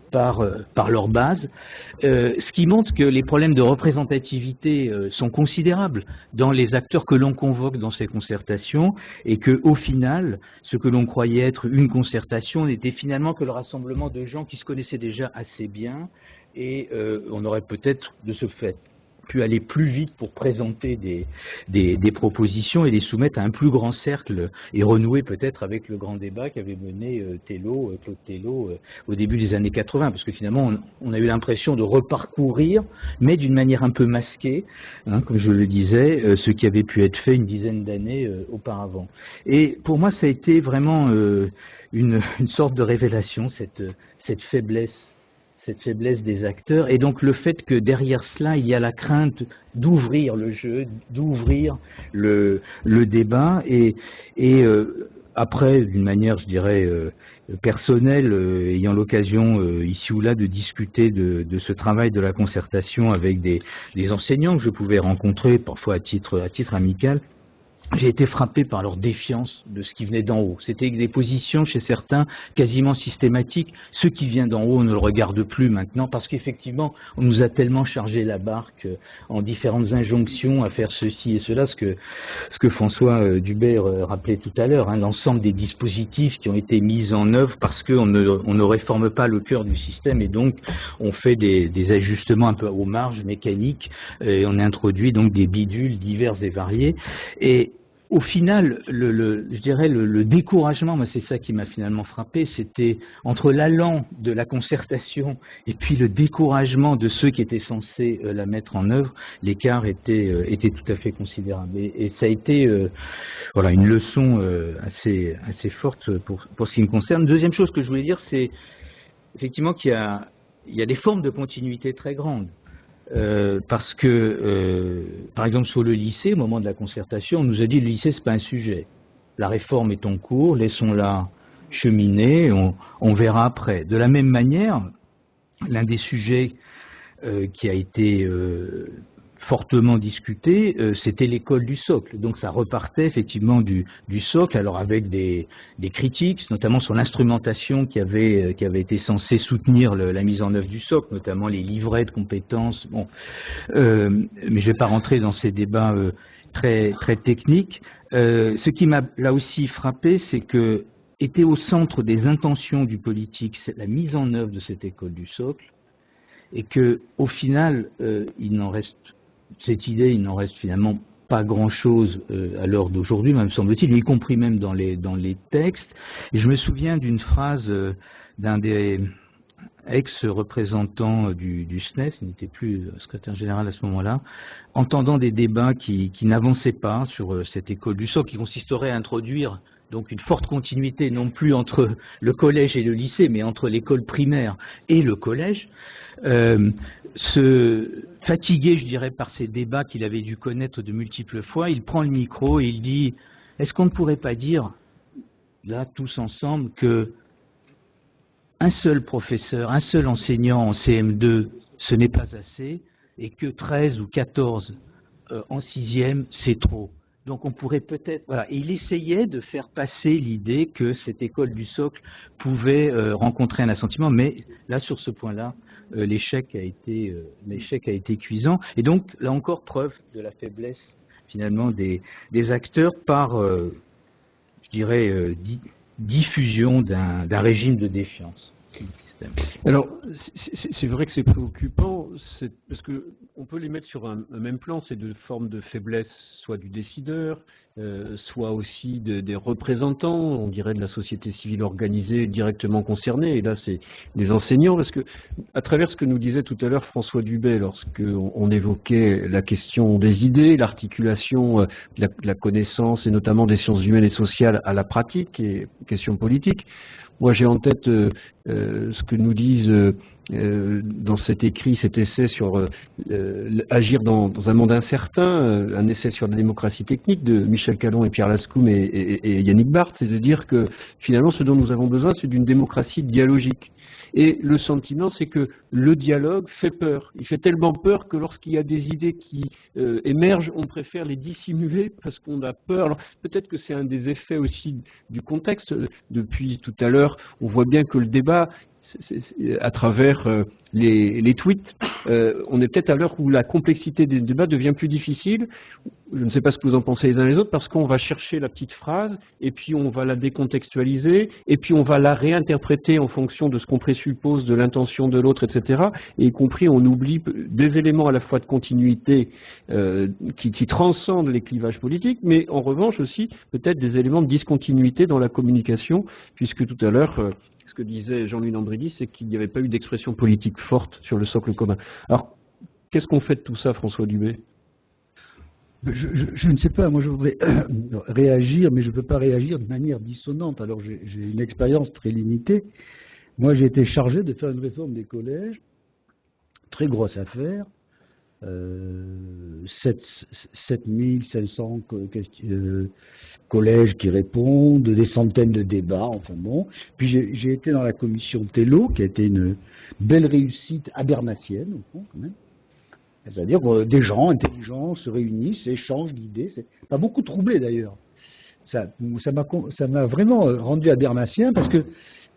par leur base, ce qui montre que les problèmes de représentativité sont considérables dans les acteurs que l'on convoque dans ces concertations et que, au final, ce que l'on croyait être une concertation n'était finalement que le rassemblement de gens qui se connaissaient déjà assez bien et on aurait peut-être de ce fait pu aller plus vite pour présenter des propositions et les soumettre à un plus grand cercle et renouer peut-être avec le grand débat qu'avait mené Claude Tellot au début des années 80, parce que finalement on a eu l'impression de reparcourir, mais d'une manière un peu masquée, hein, comme je le disais, ce qui avait pu être fait une dizaine d'années auparavant. Et pour moi ça a été vraiment une sorte de révélation, cette faiblesse des acteurs, et donc le fait que derrière cela, il y a la crainte d'ouvrir le jeu, d'ouvrir le débat, et après, d'une manière, je dirais, personnelle, ayant l'occasion ici ou là de discuter de ce travail de la concertation avec des enseignants que je pouvais rencontrer, parfois à titre amical, j'ai été frappé par leur défiance de ce qui venait d'en haut. C'était des positions chez certains quasiment systématiques. Ce qui vient d'en haut, on ne le regarde plus maintenant parce qu'effectivement, on nous a tellement chargé la barque en différentes injonctions à faire ceci et cela, ce que François Dubert rappelait tout à l'heure, hein, l'ensemble des dispositifs qui ont été mis en œuvre parce qu'on ne réforme pas le cœur du système et donc on fait des ajustements un peu aux marges mécaniques et on introduit donc des bidules divers et variés. Et au final, je dirais le découragement, moi c'est ça qui m'a finalement frappé, c'était entre l'allant de la concertation et puis le découragement de ceux qui étaient censés la mettre en œuvre, l'écart était tout à fait considérable. Et ça a été voilà, une leçon assez forte pour ce qui me concerne. Deuxième chose que je voulais dire, c'est effectivement qu'il y a des formes de continuité très grandes. Parce que, par exemple, sur le lycée, au moment de la concertation, on nous a dit que le lycée, c'est pas un sujet. La réforme est en cours, laissons-la cheminer, on verra après. De la même manière, l'un des sujets qui a été fortement discuté, c'était l'école du socle. Donc ça repartait effectivement du socle, alors avec des critiques, notamment sur l'instrumentation qui avait été censée soutenir la mise en œuvre du socle, notamment les livrets de compétences. Bon, mais je vais pas rentrer dans ces débats très techniques. Ce qui m'a là aussi frappé, c'est que était au centre des intentions du politique, c'est la mise en œuvre de cette école du socle, et que au final, il n'en reste finalement pas grand-chose à l'heure d'aujourd'hui, me semble-t-il, y compris même dans les textes. Et je me souviens d'une phrase d'un des ex-représentants du SNES, il n'était plus secrétaire général à ce moment-là, entendant des débats qui n'avançaient pas sur cette école du socle, qui consisterait à introduire donc une forte continuité, non plus entre le collège et le lycée, mais entre l'école primaire et le collège, fatigué, je dirais, par ces débats qu'il avait dû connaître de multiples fois, il prend le micro et il dit « Est-ce qu'on ne pourrait pas dire, là, tous ensemble, que un seul professeur, un seul enseignant en CM2, ce n'est pas assez, et que 13 ou 14 en 6e, c'est trop ». Donc on pourrait peut-être... Voilà. Et il essayait de faire passer l'idée que cette école du socle pouvait rencontrer un assentiment, mais là, sur ce point-là, l'échec a été cuisant. Et donc, là encore, preuve de la faiblesse, finalement, des acteurs par, je dirais, diffusion d'un régime de défiance. Alors, c'est vrai que c'est préoccupant, parce qu'on peut les mettre sur un même plan, c'est de formes de faiblesse, soit du décideur, soit aussi des représentants, on dirait de la société civile organisée directement concernée, et là c'est des enseignants, parce que à travers ce que nous disait tout à l'heure François Dubet, lorsqu'on évoquait la question des idées, l'articulation de la connaissance, et notamment des sciences humaines et sociales à la pratique et questions politiques, moi j'ai en tête ce que nous disent dans cet écrit, cet essai sur agir dans un monde incertain, un essai sur la démocratie technique de Michel Callon et Pierre Lascoum et Yannick Barth, c'est de dire que finalement ce dont nous avons besoin, c'est d'une démocratie dialogique. Et le sentiment, c'est que le dialogue fait peur. Il fait tellement peur que lorsqu'il y a des idées qui émergent, on préfère les dissimuler parce qu'on a peur. Alors peut-être que c'est un des effets aussi du contexte. Depuis tout à l'heure, on voit bien que le débat, à travers les tweets. On est peut-être à l'heure où la complexité des débats devient plus difficile. Je ne sais pas ce que vous en pensez les uns les autres, parce qu'on va chercher la petite phrase, et puis on va la décontextualiser, et puis on va la réinterpréter en fonction de ce qu'on présuppose de l'intention de l'autre, etc. Et y compris, on oublie des éléments à la fois de continuité qui transcendent les clivages politiques, mais en revanche aussi peut-être des éléments de discontinuité dans la communication, puisque tout à l'heure, ce que disait Jean-Louis Lambridis, c'est qu'il n'y avait pas eu d'expression politique forte sur le socle commun. Alors, qu'est-ce qu'on fait de tout ça, François Dubé ? Je ne sais pas, moi je voudrais réagir, mais je ne peux pas réagir de manière dissonante. Alors j'ai une expérience très limitée. Moi j'ai été chargé de faire une réforme des collèges, très grosse affaire, 7500 collèges qui répondent, des centaines de débats, enfin bon. Puis j'ai été dans la commission Tello, qui a été une belle réussite habermasienne, au fond, quand même. C'est-à-dire que des gens intelligents se réunissent, échangent d'idées. C'est pas beaucoup troublé d'ailleurs. Ça m'a vraiment rendu habermasien parce que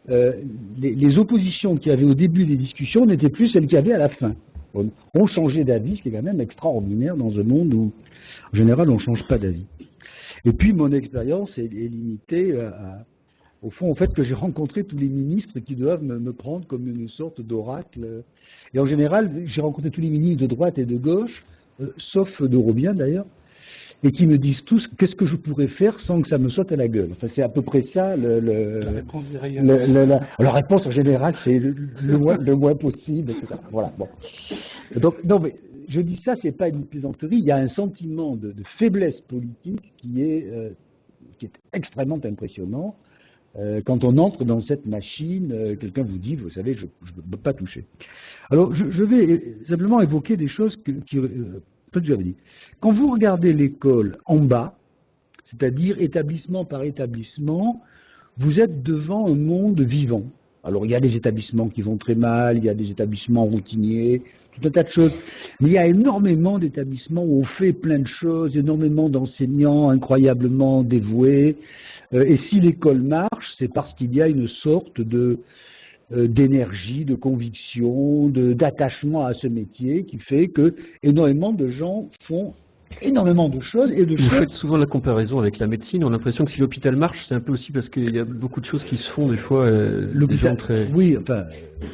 les oppositions qu'il y avait au début des discussions n'étaient plus celles qu'il y avait à la fin. On changeait d'avis, ce qui est quand même extraordinaire dans un monde où, en général, on ne change pas d'avis. Et puis, mon expérience est limitée au fond, au fait que j'ai rencontré tous les ministres qui doivent me prendre comme une sorte d'oracle. Et en général, j'ai rencontré tous les ministres de droite et de gauche, sauf d'Eurobien d'ailleurs, et qui me disent tous qu'est-ce que je pourrais faire sans que ça me saute à la gueule. Enfin, c'est à peu près ça. La réponse en général, c'est le moins possible, etc. Voilà. Bon. Donc, non, mais je dis ça, c'est pas une plaisanterie. Il y a un sentiment de faiblesse politique qui est extrêmement impressionnant. Quand on entre dans cette machine, quelqu'un vous dit, vous savez, je ne peux pas toucher. Alors, je vais simplement évoquer des choses que j'avais dit. Quand vous regardez l'école en bas, c'est-à-dire établissement par établissement, vous êtes devant un monde vivant. Alors, il y a des établissements qui vont très mal, il y a des établissements routiniers, tout un tas de choses. Mais il y a énormément d'établissements où on fait plein de choses, énormément d'enseignants incroyablement dévoués. Et si l'école marche, c'est parce qu'il y a une sorte d'énergie, de conviction, d'attachement à ce métier qui fait que énormément de gens font énormément de choses. Vous faites souvent la comparaison avec la médecine. On a l'impression que si l'hôpital marche, c'est un peu aussi parce qu'il y a beaucoup de choses qui se font des fois. Oui, enfin,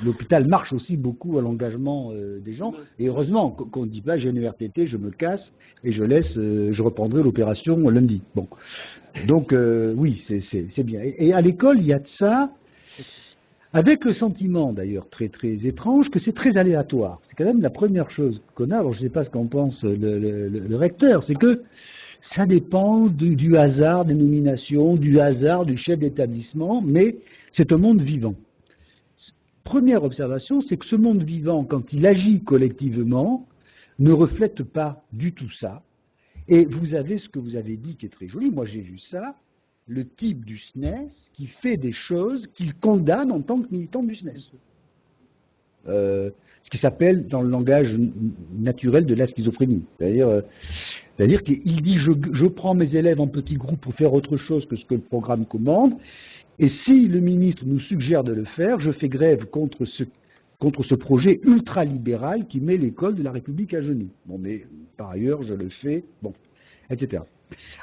l'hôpital marche aussi beaucoup à l'engagement des gens. Et heureusement qu'on ne dit pas j'ai une RTT, je me casse et je reprendrai l'opération lundi. Bon, donc oui, c'est bien. Et à l'école, il y a de ça. Avec le sentiment, d'ailleurs, très très étrange, que c'est très aléatoire. C'est quand même la première chose qu'on a. Alors, je ne sais pas ce qu'en pense le recteur. C'est que ça dépend du hasard des nominations, du hasard du chef d'établissement, mais c'est un monde vivant. Première observation, c'est que ce monde vivant, quand il agit collectivement, ne reflète pas du tout ça. Et vous avez ce que vous avez dit qui est très joli. Moi, j'ai vu ça. Le type du SNES qui fait des choses qu'il condamne en tant que militant du SNES. Ce qui s'appelle, dans le langage naturel, de la schizophrénie. C'est-à-dire qu'il dit je prends mes élèves en petits groupes pour faire autre chose que ce que le programme commande, et si le ministre nous suggère de le faire, je fais grève contre ce projet ultralibéral qui met l'école de la République à genoux. Bon, mais par ailleurs, je le fais, bon, etc.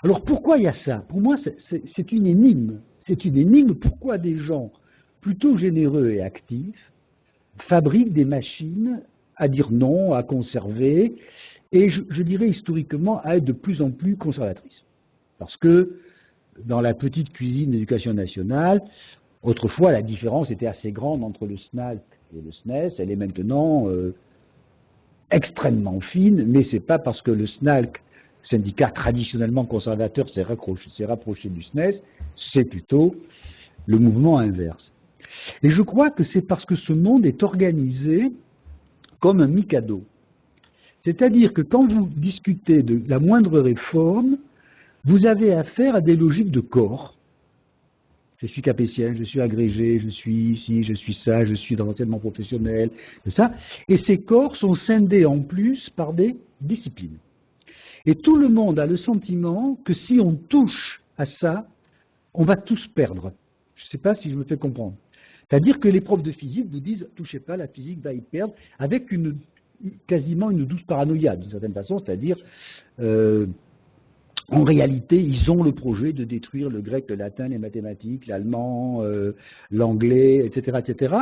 Alors pourquoi il y a ça? Pour moi, c'est une énigme. C'est une énigme. Pourquoi des gens plutôt généreux et actifs fabriquent des machines à dire non, à conserver, et je dirais historiquement à être de plus en plus conservatrices. Parce que dans la petite cuisine de l'éducation nationale, autrefois la différence était assez grande entre le SNALC et le SNES. Elle est maintenant extrêmement fine, mais c'est pas parce que le SNALC, syndicat traditionnellement conservateur, s'est rapproché du SNES, c'est plutôt le mouvement inverse. Et je crois que c'est parce que ce monde est organisé comme un mikado. C'est-à-dire que quand vous discutez de la moindre réforme, vous avez affaire à des logiques de corps. Je suis capétien, je suis agrégé, je suis ici, je suis ça, je suis dans l'enseignement professionnel, ça. Et ces corps sont scindés en plus par des disciplines. Et tout le monde a le sentiment que si on touche à ça, on va tous perdre. Je ne sais pas si je me fais comprendre. C'est-à-dire que les profs de physique vous disent « touchez pas, la physique va y perdre », avec quasiment une douce paranoïa, d'une certaine façon, c'est-à-dire en réalité, ils ont le projet de détruire le grec, le latin, les mathématiques, l'allemand, l'anglais, etc., etc.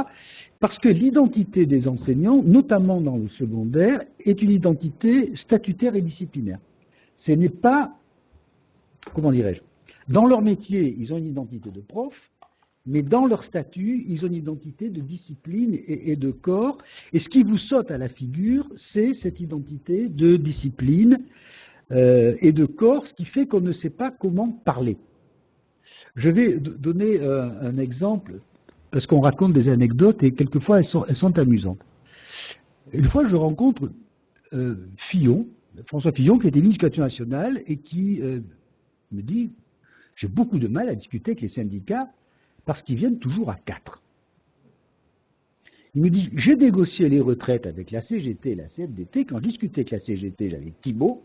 Parce que l'identité des enseignants, notamment dans le secondaire, est une identité statutaire et disciplinaire. Ce n'est pas, comment dirais-je, dans leur métier, ils ont une identité de prof, mais dans leur statut, ils ont une identité de discipline et de corps. Et ce qui vous saute à la figure, c'est cette identité de discipline et de corps, ce qui fait qu'on ne sait pas comment parler. Je vais donner un exemple, parce qu'on raconte des anecdotes et quelquefois elles sont amusantes. Une fois, je rencontre Fillon, François Fillon, qui était ministre de l'Éducation nationale et qui me dit « J'ai beaucoup de mal à discuter avec les syndicats parce qu'ils viennent toujours à 4. » Il me dit « J'ai négocié les retraites avec la CGT et la CFDT. Quand je discutais avec la CGT, j'avais Thibault.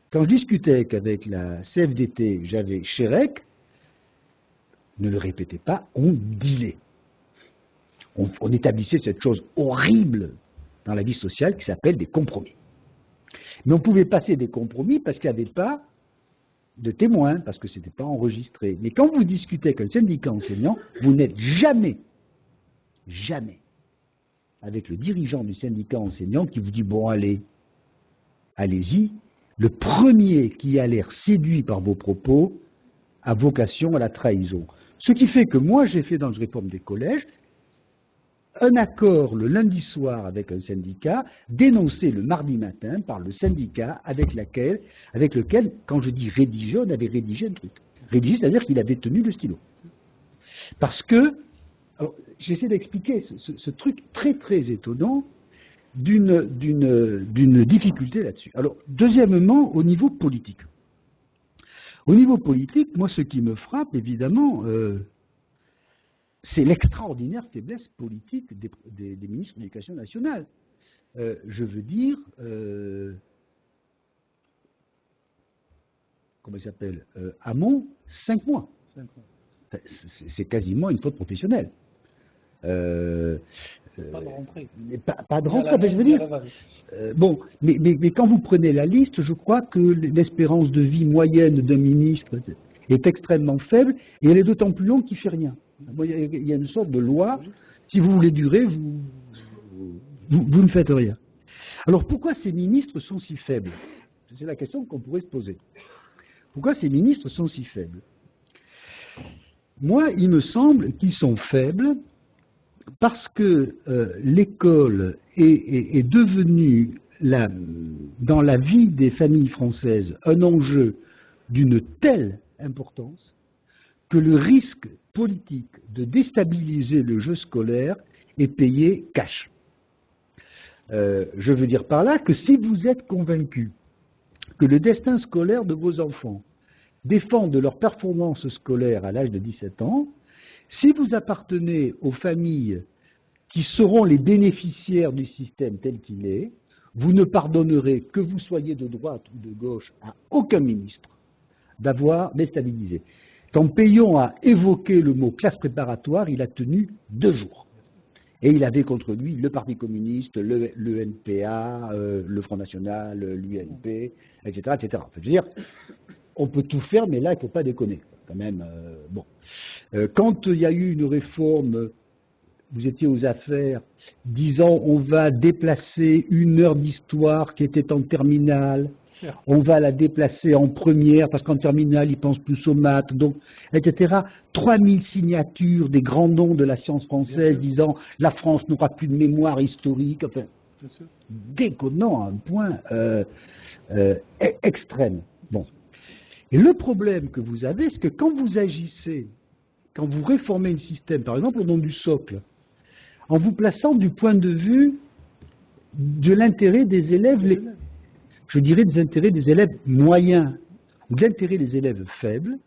Quand je discutais avec la CFDT, j'avais Chérec. Ne le répétez pas, on dealait. On établissait cette chose horrible dans la vie sociale qui s'appelle des compromis. Mais on pouvait passer des compromis parce qu'il n'y avait pas de témoins, parce que ce n'était pas enregistré. Mais quand vous discutez avec un syndicat enseignant, vous n'êtes jamais avec le dirigeant du syndicat enseignant qui vous dit « Bon, allez-y ». Le premier qui a l'air séduit par vos propos a vocation à la trahison. Ce qui fait que moi, j'ai fait dans la réforme des collèges un accord le lundi soir avec un syndicat, dénoncé le mardi matin par le syndicat avec lequel, quand je dis rédiger, on avait rédigé un truc. Rédigé, c'est-à-dire qu'il avait tenu le stylo. Parce que, j'essaie d'expliquer ce truc très très étonnant d'une difficulté là-dessus. Alors, deuxièmement, au niveau politique. Au niveau politique, moi, ce qui me frappe, évidemment, c'est l'extraordinaire faiblesse politique des ministres de l'Éducation nationale. Je veux dire, comment il s'appelle, Hamon, 5 mois. C'est quasiment une faute professionnelle. Pas de rentrée. Pas de rentrée, je veux dire. Bon, mais quand vous prenez la liste, je crois que l'espérance de vie moyenne d'un ministre est extrêmement faible, et elle est d'autant plus longue qu'il ne fait rien. Il y a une sorte de loi, si vous voulez durer, vous ne faites rien. Alors pourquoi ces ministres sont si faibles? C'est la question qu'on pourrait se poser. Pourquoi ces ministres sont si faibles? Moi, il me semble qu'ils sont faibles parce que l'école est devenue, dans la vie des familles françaises, un enjeu d'une telle importance que le risque politique de déstabiliser le jeu scolaire est payé cash. Je veux dire par là que si vous êtes convaincu que le destin scolaire de vos enfants dépend de leur performance scolaire à l'âge de 17 ans, si vous appartenez aux familles qui seront les bénéficiaires du système tel qu'il est, vous ne pardonnerez, que vous soyez de droite ou de gauche, à aucun ministre d'avoir déstabilisé. Quand Peillon a évoqué le mot classe préparatoire, il a tenu 2 jours. Et il avait contre lui le Parti communiste, le NPA, le Front National, l'UNP, etc., etc. Enfin, je veux dire, on peut tout faire, mais là, il ne faut pas déconner. Quand même, bon. Quand il y a eu une réforme, vous étiez aux affaires, disant on va déplacer 1 heure d'histoire qui était en terminale, on va la déplacer en première, parce qu'en terminale, ils pensent plus aux maths, donc, etc. 3000 signatures des grands noms de la science française disant la France n'aura plus de mémoire historique, enfin, déconnant à un point extrême. Bon. Et le problème que vous avez, c'est que quand vous agissez, quand vous réformez un système, par exemple au nom du socle, en vous plaçant du point de vue de l'intérêt des élèves, je dirais des intérêts des élèves moyens ou de l'intérêt des élèves faibles,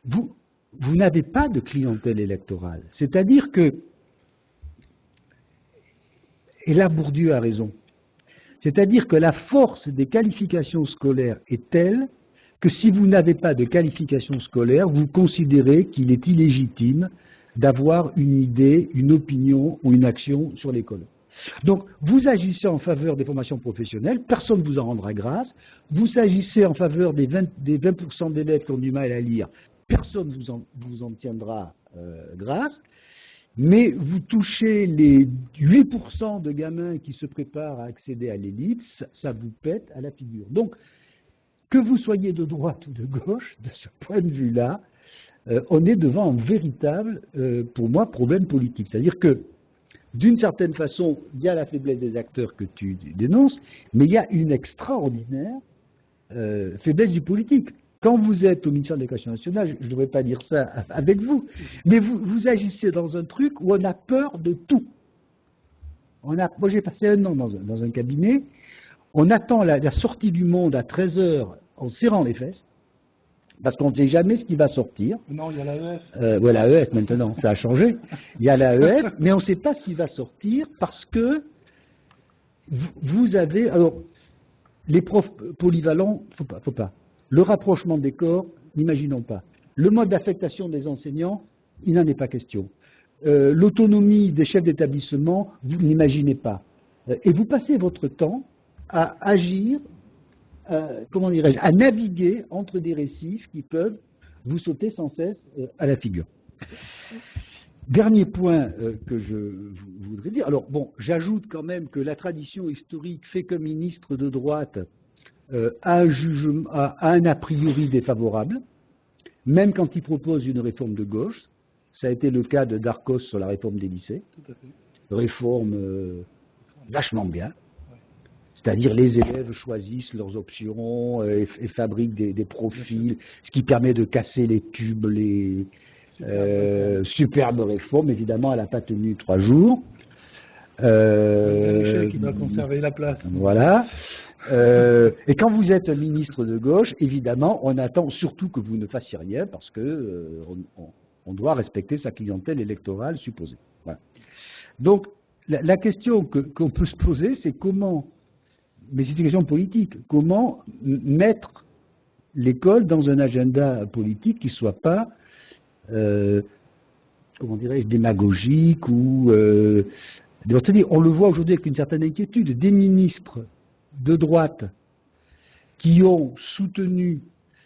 vous n'avez pas de clientèle électorale. C'est-à-dire que, et là Bourdieu a raison, c'est-à-dire que la force des qualifications scolaires est telle que si vous n'avez pas de qualification scolaire, vous considérez qu'il est illégitime d'avoir une idée, une opinion ou une action sur l'école. Donc, vous agissez en faveur des formations professionnelles, personne ne vous en rendra grâce. Vous agissez en faveur des 20% d'élèves qui ont du mal à lire, personne ne vous en tiendra grâce. Mais vous touchez les 8% de gamins qui se préparent à accéder à l'élite, ça vous pète à la figure. Donc, que vous soyez de droite ou de gauche, de ce point de vue-là, on est devant un véritable, pour moi, problème politique. C'est-à-dire que, d'une certaine façon, il y a la faiblesse des acteurs que tu dénonces, mais il y a une extraordinaire faiblesse du politique. Quand vous êtes au ministère de l'Éducation nationale, je ne devrais pas dire ça avec vous, mais vous agissez dans un truc où on a peur de tout. Moi, j'ai passé un an dans un cabinet, on attend la sortie du monde à 13 heures en serrant les fesses, parce qu'on ne sait jamais ce qui va sortir. Non, il y a l'AEF. Ouais, l'AEF maintenant, ça a changé. Il y a l'AEF, mais on ne sait pas ce qui va sortir parce que vous avez... Alors, les profs polyvalents, faut pas. Le rapprochement des corps, n'imaginons pas. Le mode d'affectation des enseignants, il n'en est pas question. L'autonomie des chefs d'établissement, vous n'imaginez pas. Et vous passez votre temps à agir, à naviguer entre des récifs qui peuvent vous sauter sans cesse à la figure. Dernier point que je voudrais dire. Alors bon, j'ajoute quand même que la tradition historique fait qu'un ministre de droite a un a priori défavorable, même quand il propose une réforme de gauche. Ça a été le cas de Darcos sur la réforme des lycées. Tout à fait. Réforme vachement bien. C'est-à-dire les élèves choisissent leurs options et fabriquent des profils, ce qui permet de casser les tubes, superbe réforme. Évidemment, elle n'a pas tenu 3 jours. Qui doit conserver la place. Voilà. Et quand vous êtes ministre de gauche, évidemment, on attend surtout que vous ne fassiez rien parce que on doit respecter sa clientèle électorale supposée. Voilà. Donc, la question qu'on peut se poser, c'est comment, mais c'est une question politique, comment mettre l'école dans un agenda politique qui ne soit pas, comment dirais-je, démagogique ou... on le voit aujourd'hui avec une certaine inquiétude, des ministres de droite qui ont soutenu,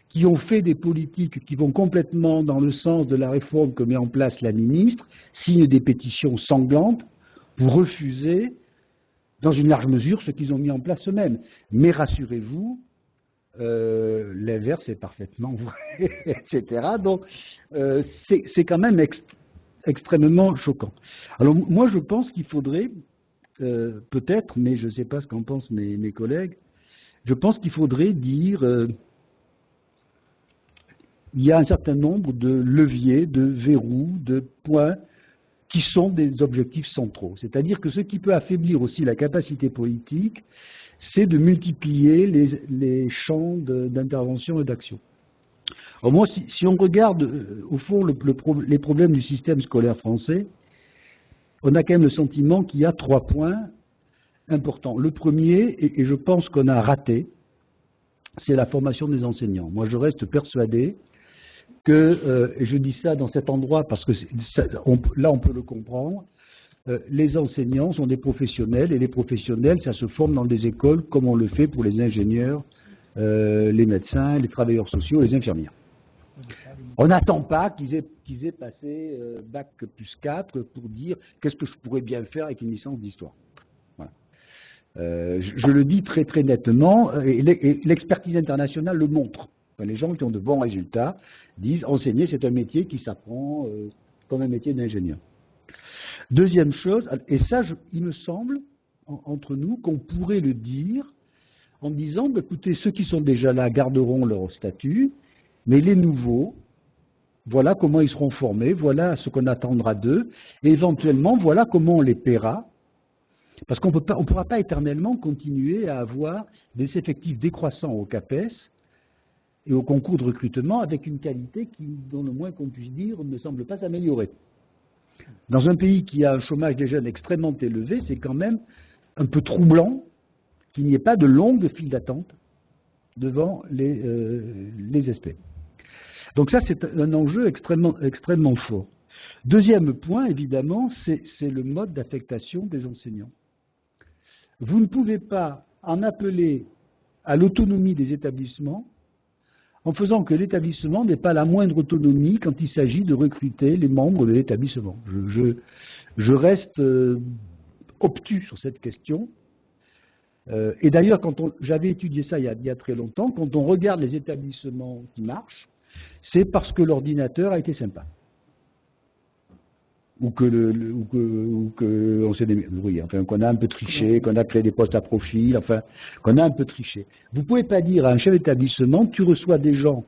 qui ont fait des politiques qui vont complètement dans le sens de la réforme que met en place la ministre, signent des pétitions sanglantes pour refuser, dans une large mesure, ce qu'ils ont mis en place eux-mêmes. Mais rassurez-vous, l'inverse est parfaitement vrai, etc. Donc, c'est quand même extrêmement choquant. Alors, moi, je pense qu'il faudrait, peut-être, mais je ne sais pas ce qu'en pensent mes collègues, je pense qu'il faudrait dire... il y a un certain nombre de leviers, de verrous, de points qui sont des objectifs centraux. C'est-à-dire que ce qui peut affaiblir aussi la capacité politique, c'est de multiplier les champs d'intervention et d'action. Alors moi, si on regarde au fond les problèmes du système scolaire français, on a quand même le sentiment qu'il y a 3 points importants. Le premier, et je pense qu'on a raté, c'est la formation des enseignants. Moi, je reste persuadé que, et je dis ça dans cet endroit parce que là on peut le comprendre, les enseignants sont des professionnels et les professionnels, ça se forme dans des écoles comme on le fait pour les ingénieurs, les médecins, les travailleurs sociaux, les infirmières. On n'attend pas qu'ils aient passé bac plus 4 pour dire qu'est-ce que je pourrais bien faire avec une licence d'histoire. Voilà. Je le dis très très nettement et l'expertise internationale le montre. Les gens qui ont de bons résultats disent enseigner, c'est un métier qui s'apprend comme un métier d'ingénieur. Deuxième chose, et ça, il me semble, entre nous, qu'on pourrait le dire en disant, bah, écoutez, ceux qui sont déjà là garderont leur statut, mais les nouveaux, voilà comment ils seront formés, voilà ce qu'on attendra d'eux, et éventuellement, voilà comment on les paiera, parce qu'on ne pourra pas éternellement continuer à avoir des effectifs décroissants au CAPES, et au concours de recrutement avec une qualité qui, dont le moins qu'on puisse dire, ne semble pas s'améliorer. Dans un pays qui a un chômage des jeunes extrêmement élevé, c'est quand même un peu troublant qu'il n'y ait pas de longues files d'attente devant les SP. Donc ça, c'est un enjeu extrêmement fort. Deuxième point, évidemment, c'est le mode d'affectation des enseignants. Vous ne pouvez pas en appeler à l'autonomie des établissements en faisant que l'établissement n'ait pas la moindre autonomie quand il s'agit de recruter les membres de l'établissement. Je reste obtus sur cette question. Et d'ailleurs, j'avais étudié ça il y a très longtemps, quand on regarde les établissements qui marchent, c'est parce que l'ordinateur a été sympa. Ou que on s'est débrouillé, enfin, qu'on a un peu triché, qu'on a créé des postes à profil, enfin, qu'on a un peu triché. Vous ne pouvez pas dire à un chef d'établissement, tu reçois des gens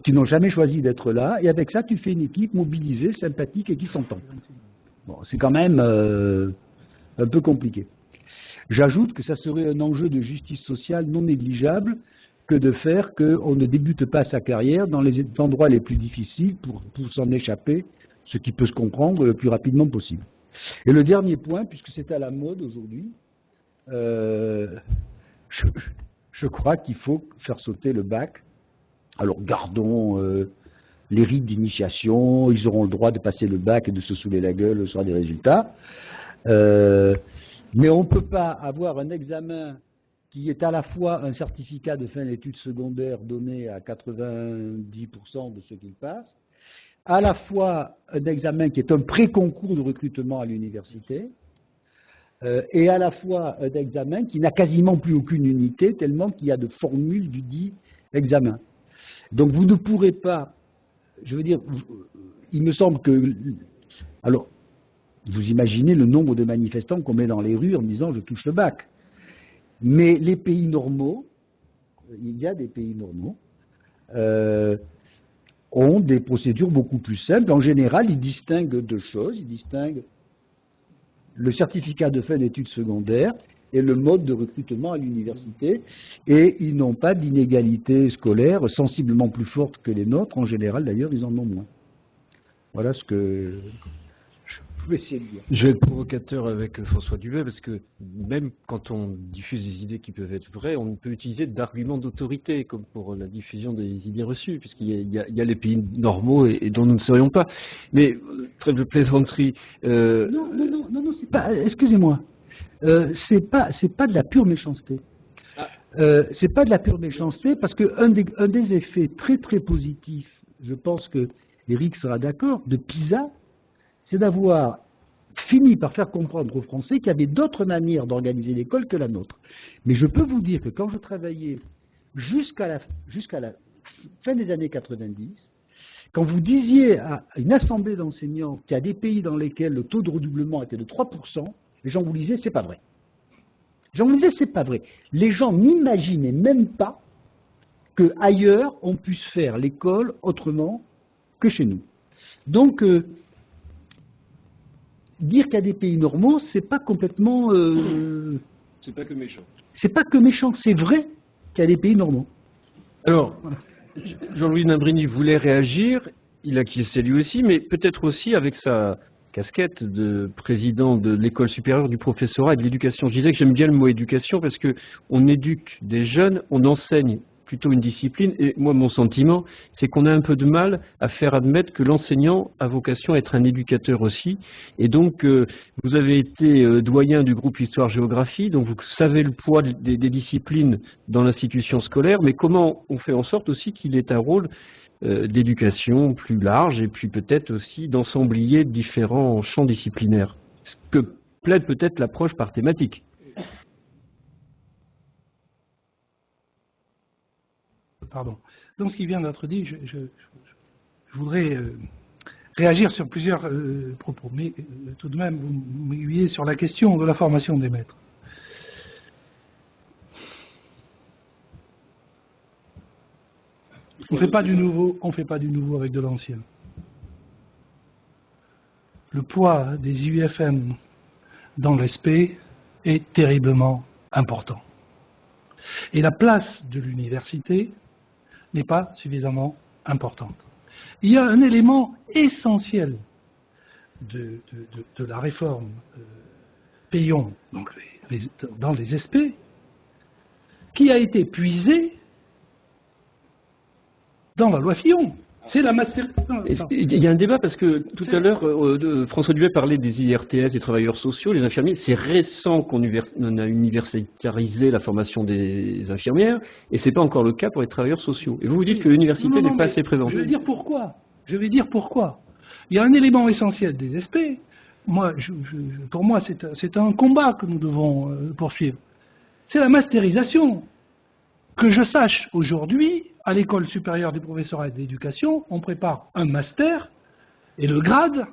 qui n'ont jamais choisi d'être là, et avec ça, tu fais une équipe mobilisée, sympathique et qui s'entend. Bon, c'est quand même un peu compliqué. J'ajoute que ça serait un enjeu de justice sociale non négligeable que de faire qu'on ne débute pas sa carrière dans les endroits les plus difficiles pour s'en échapper, ce qui peut se comprendre le plus rapidement possible. Et le dernier point, puisque c'est à la mode aujourd'hui, je crois qu'il faut faire sauter le bac. Alors gardons les rites d'initiation, ils auront le droit de passer le bac et de se saouler la gueule sur des résultats. Mais on ne peut pas avoir un examen qui est à la fois un certificat de fin d'études secondaires donné à 90% de ceux qui le passent, à la fois un examen qui est un pré-concours de recrutement à l'université, et à la fois un examen qui n'a quasiment plus aucune unité, tellement qu'il y a de formules du dit examen. Donc vous ne pourrez pas, je veux dire, il me semble que... Alors, vous imaginez le nombre de manifestants qu'on met dans les rues en disant « je touche le bac ». Mais les pays normaux, il y a des pays normaux, ont des procédures beaucoup plus simples. En général, ils distinguent deux choses. Ils distinguent le certificat de fin d'études secondaires et le mode de recrutement à l'université. Et ils n'ont pas d'inégalité scolaire sensiblement plus forte que les nôtres. En général, d'ailleurs, ils en ont moins. Voilà ce que je pouvais essayer de dire. Je vais être provocateur avec François Dubé, parce que même quand on diffuse des idées qui peuvent être vraies, on peut utiliser d'arguments d'autorité, comme pour la diffusion des idées reçues, puisqu'il y a les pays normaux et dont nous ne serions pas. Mais, trêve de plaisanterie... Non, c'est pas... Excusez-moi. C'est pas de la pure méchanceté. C'est pas de la pure méchanceté, parce qu'un des effets très très positifs, je pense que Eric sera d'accord, de PISA, c'est d'avoir fini par faire comprendre aux Français qu'il y avait d'autres manières d'organiser l'école que la nôtre. Mais je peux vous dire que quand je travaillais jusqu'à la fin des années 90, quand vous disiez à une assemblée d'enseignants qu'il y a des pays dans lesquels le taux de redoublement était de 3%, les gens vous disaient c'est pas vrai. Les gens vous disaient c'est pas vrai. Les gens n'imaginaient même pas qu'ailleurs on puisse faire l'école autrement que chez nous. Donc, dire qu'il y a des pays normaux, c'est pas complètement... C'est pas que méchant. C'est pas que méchant, c'est vrai qu'il y a des pays normaux. Alors, Jean-Louis Nambrini voulait réagir, il acquiesçait lui aussi, mais peut-être aussi avec sa casquette de président de l'école supérieure du professorat et de l'éducation. Je disais que j'aime bien le mot éducation parce qu'on éduque des jeunes, on enseigne plutôt une discipline, et moi mon sentiment c'est qu'on a un peu de mal à faire admettre que l'enseignant a vocation à être un éducateur aussi, et donc vous avez été doyen du groupe Histoire-Géographie, donc vous savez le poids des disciplines dans l'institution scolaire, mais comment on fait en sorte aussi qu'il ait un rôle d'éducation plus large, et puis peut-être aussi d'ensemblier différents champs disciplinaires, ce que plaide peut-être l'approche par thématique. Pardon. Dans ce qui vient d'être dit, je voudrais réagir sur plusieurs propos, mais tout de même, vous m'aiguillez sur la question de la formation des maîtres. On ne fait pas du nouveau avec de l'ancien. Le poids des IUFM dans l'ESP est terriblement important. Et la place de l'université n'est pas suffisamment importante. Il y a un élément essentiel de la réforme Payon, donc dans les SP, qui a été puisé dans la loi Fillon. C'est la master... Il y a un débat parce que tout à l'heure, François Dubé parlait des IRTS, des travailleurs sociaux, les infirmiers. C'est récent qu'on a universalisé la formation des infirmières et c'est pas encore le cas pour les travailleurs sociaux. Et vous dites que l'université n'est pas assez présente. Je vais dire pourquoi. Il y a un élément essentiel des SP. Pour moi, c'est un combat que nous devons poursuivre. C'est la masterisation. Que je sache, aujourd'hui, à l'École supérieure du professorat et de l'éducation, on prépare un master et le grade,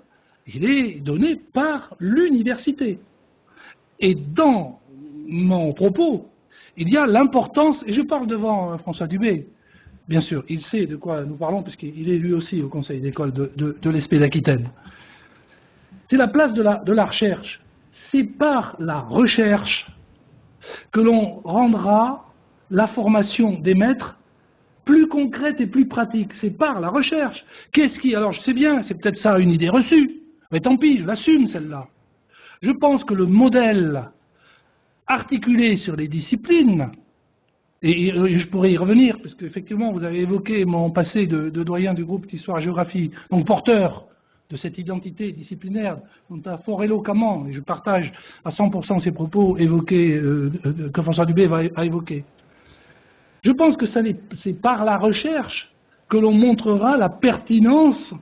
il est donné par l'université. Et dans mon propos, il y a l'importance, et je parle devant François Dubé, bien sûr, il sait de quoi nous parlons, puisqu'il est lui aussi au conseil d'école de l'ESP d'Aquitaine. C'est la place de la recherche. C'est par la recherche que l'on rendra la formation des maîtres plus concrète et plus pratique. C'est par la recherche. Alors je sais bien, c'est peut-être ça une idée reçue, mais tant pis, je l'assume celle-là. Je pense que le modèle articulé sur les disciplines, et je pourrais y revenir, parce qu'effectivement vous avez évoqué mon passé de doyen du groupe d'histoire-géographie, donc porteur de cette identité disciplinaire dont a fort éloquemment, et je partage à 100% ces propos évoqués, que François Dubé a évoqués. Je pense que c'est par la recherche que l'on montrera la pertinence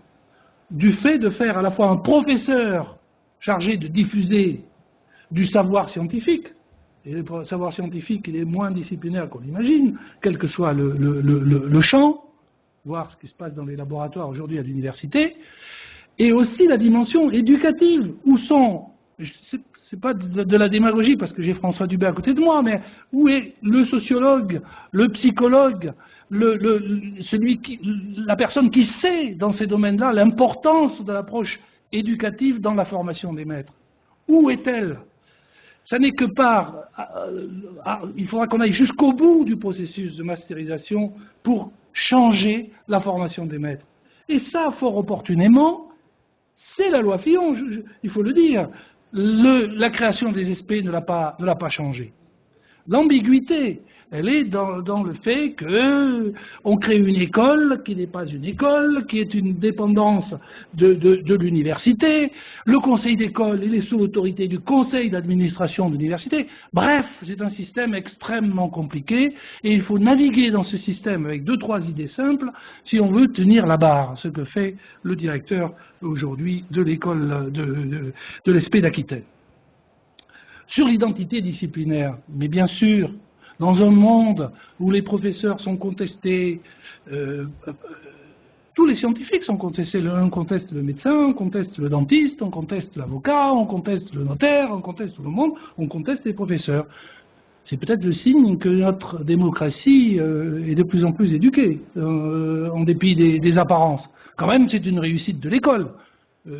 du fait de faire à la fois un professeur chargé de diffuser du savoir scientifique, et le savoir scientifique il est moins disciplinaire qu'on l'imagine, quel que soit le champ, voir ce qui se passe dans les laboratoires aujourd'hui à l'université, et aussi la dimension éducative, où sont... C'est pas de la démagogie parce que j'ai François Dubé à côté de moi, mais où est le sociologue, le psychologue, la personne qui sait dans ces domaines-là l'importance de l'approche éducative dans la formation des maîtres? Où est-elle? Ça n'est que il faudra qu'on aille jusqu'au bout du processus de masterisation pour changer la formation des maîtres. Et ça, fort opportunément, c'est la loi Fillon, il faut le dire. La création des SP ne l'a pas changé. L'ambiguïté, elle est dans le fait qu'on crée une école qui n'est pas une école, qui est une dépendance de l'université. Le conseil d'école, il est sous l'autorité du conseil d'administration de l'université. Bref, c'est un système extrêmement compliqué et il faut naviguer dans ce système avec 2-3 idées simples si on veut tenir la barre, ce que fait le directeur aujourd'hui de l'école de l'ESP d'Aquitaine. Sur l'identité disciplinaire, mais bien sûr, dans un monde où les professeurs sont contestés, tous les scientifiques sont contestés. On conteste le médecin, on conteste le dentiste, on conteste l'avocat, on conteste le notaire, on conteste tout le monde, on conteste les professeurs. C'est peut-être le signe que notre démocratie est de plus en plus éduquée, en dépit des apparences. Quand même, c'est une réussite de l'école.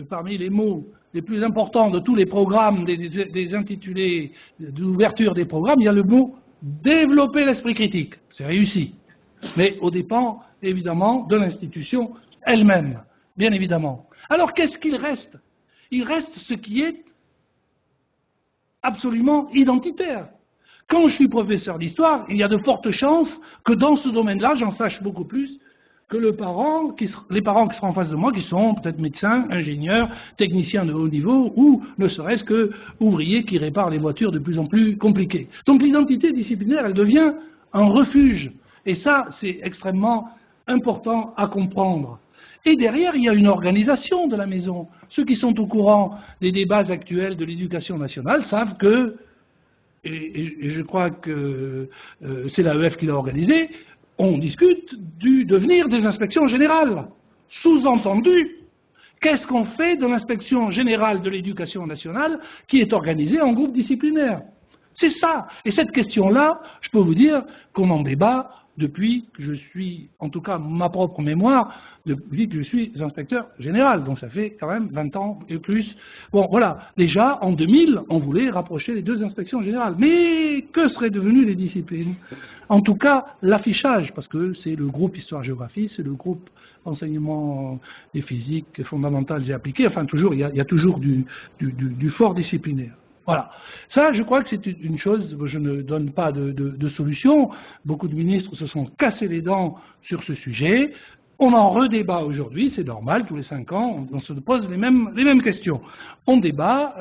Parmi les mots les plus importants de tous les programmes, des intitulés d'ouverture des programmes, il y a le mot « développer l'esprit critique ». C'est réussi. Mais au dépend, évidemment, de l'institution elle-même, bien évidemment. Alors, qu'est-ce qu'il reste? Il reste ce qui est absolument identitaire. Quand je suis professeur d'histoire, il y a de fortes chances que dans ce domaine-là, j'en sache beaucoup plus que les parents qui seront en face de moi, qui sont peut-être médecins, ingénieurs, techniciens de haut niveau, ou ne serait-ce que ouvriers qui réparent les voitures de plus en plus compliquées. Donc l'identité disciplinaire, elle devient un refuge. Et ça, c'est extrêmement important à comprendre. Et derrière, il y a une organisation de la maison. Ceux qui sont au courant des débats actuels de l'éducation nationale savent que, et je crois que c'est l'AEF qui l'a organisé, on discute du devenir des inspections générales. Sous-entendu, qu'est-ce qu'on fait de l'inspection générale de l'éducation nationale qui est organisée en groupe disciplinaire? C'est ça. Et cette question-là, je peux vous dire qu'on en débat depuis que je suis, en tout cas ma propre mémoire, depuis que je suis inspecteur général. Donc ça fait quand même 20 ans et plus. Bon, voilà. Déjà, en 2000, on voulait rapprocher les deux inspections générales. Mais que seraient devenues les disciplines? En tout cas, l'affichage, parce que c'est le groupe histoire-géographie, c'est le groupe enseignement des physiques fondamentales et appliquées. Enfin, toujours, il y a toujours du fort disciplinaire. Voilà. Ça, je crois que c'est une chose, je ne donne pas de solution. Beaucoup de ministres se sont cassés les dents sur ce sujet. On en redébat aujourd'hui, c'est normal, tous les 5 ans, on se pose les mêmes questions. On débat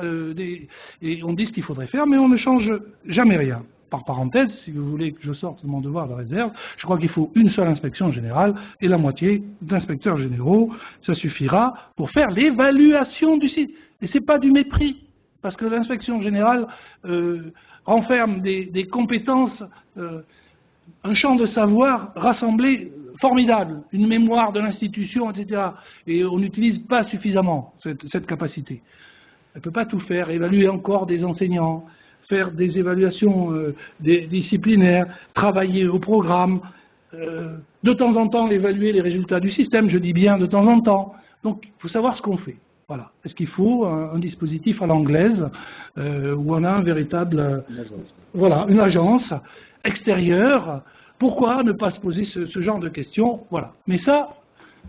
et on dit ce qu'il faudrait faire, mais on ne change jamais rien. Par parenthèse, si vous voulez que je sorte de mon devoir de réserve, je crois qu'il faut une seule inspection générale et la moitié d'inspecteurs généraux. Ça suffira pour faire l'évaluation du site. Et c'est pas du mépris, parce que l'inspection générale renferme des compétences, un champ de savoir rassemblé formidable, une mémoire de l'institution, etc. Et on n'utilise pas suffisamment cette capacité. Elle ne peut pas tout faire, évaluer encore des enseignants, faire des évaluations disciplinaires, travailler au programme, de temps en temps évaluer les résultats du système, je dis bien de temps en temps. Donc il faut savoir ce qu'on fait. Voilà. Est-ce qu'il faut un dispositif à l'anglaise où on a un véritable, voilà, une agence extérieure? Pourquoi ne pas se poser ce genre de questions? Voilà. Mais ça,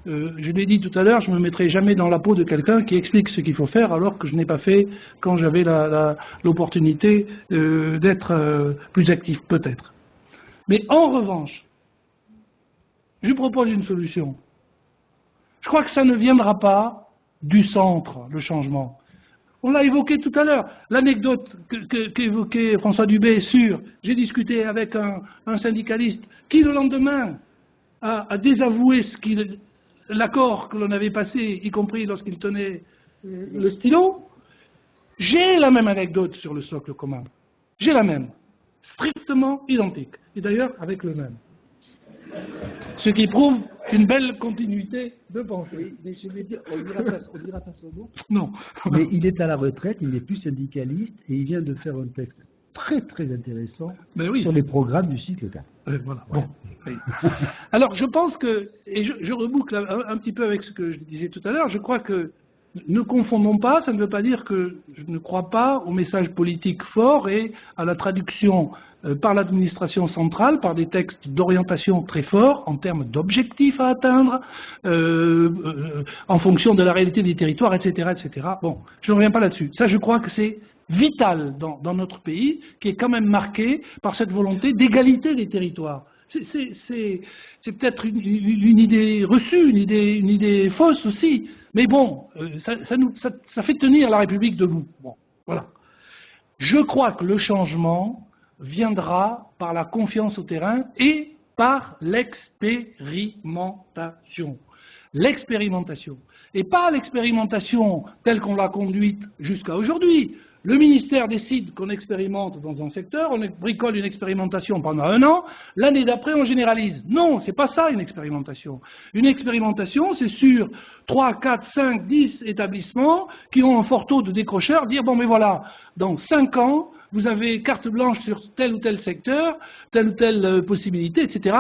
je l'ai dit tout à l'heure, je ne me mettrai jamais dans la peau de quelqu'un qui explique ce qu'il faut faire alors que je n'ai pas fait quand j'avais l'opportunité d'être plus actif, peut-être. Mais en revanche, je propose une solution. Je crois que ça ne viendra pas du centre, le changement. On l'a évoqué tout à l'heure. L'anecdote qu'évoquait François Dubé sur « j'ai discuté avec un syndicaliste qui, le lendemain, a désavoué l'accord que l'on avait passé, y compris lorsqu'il tenait le stylo ». J'ai la même anecdote sur le socle commun. J'ai la même. Strictement identique. Et d'ailleurs, avec le même. Ce qui prouve une belle continuité de pensée. Oui, mais je vais dire, on dira pas son nom. Non. Mais il est à la retraite, il n'est plus syndicaliste et il vient de faire un texte très très intéressant sur les programmes du cycle 4. Voilà. Bon. Oui. Alors je pense que, et je reboucle un petit peu avec ce que je disais tout à l'heure, je crois que ne confondons pas, ça ne veut pas dire que je ne crois pas au message politique fort et à la traduction par l'administration centrale, par des textes d'orientation très forts en termes d'objectifs à atteindre, en fonction de la réalité des territoires, etc., etc. Bon, je ne reviens pas là-dessus. Ça, je crois que c'est vital dans notre pays, qui est quand même marqué par cette volonté d'égalité des territoires. C'est peut-être une idée reçue, une idée fausse aussi, mais bon, ça fait tenir la République debout. Bon, voilà. Je crois que le changement viendra par la confiance au terrain et par l'expérimentation. L'expérimentation. Et pas l'expérimentation telle qu'on l'a conduite jusqu'à aujourd'hui. Le ministère décide qu'on expérimente dans un secteur, on bricole une expérimentation pendant 1 an, l'année d'après on généralise. Non, c'est pas ça une expérimentation. Une expérimentation, c'est sur 3, 4, 5, 10 établissements qui ont un fort taux de décrocheurs, dire bon mais voilà, dans 5 ans, vous avez carte blanche sur tel ou tel secteur, telle ou telle possibilité, etc.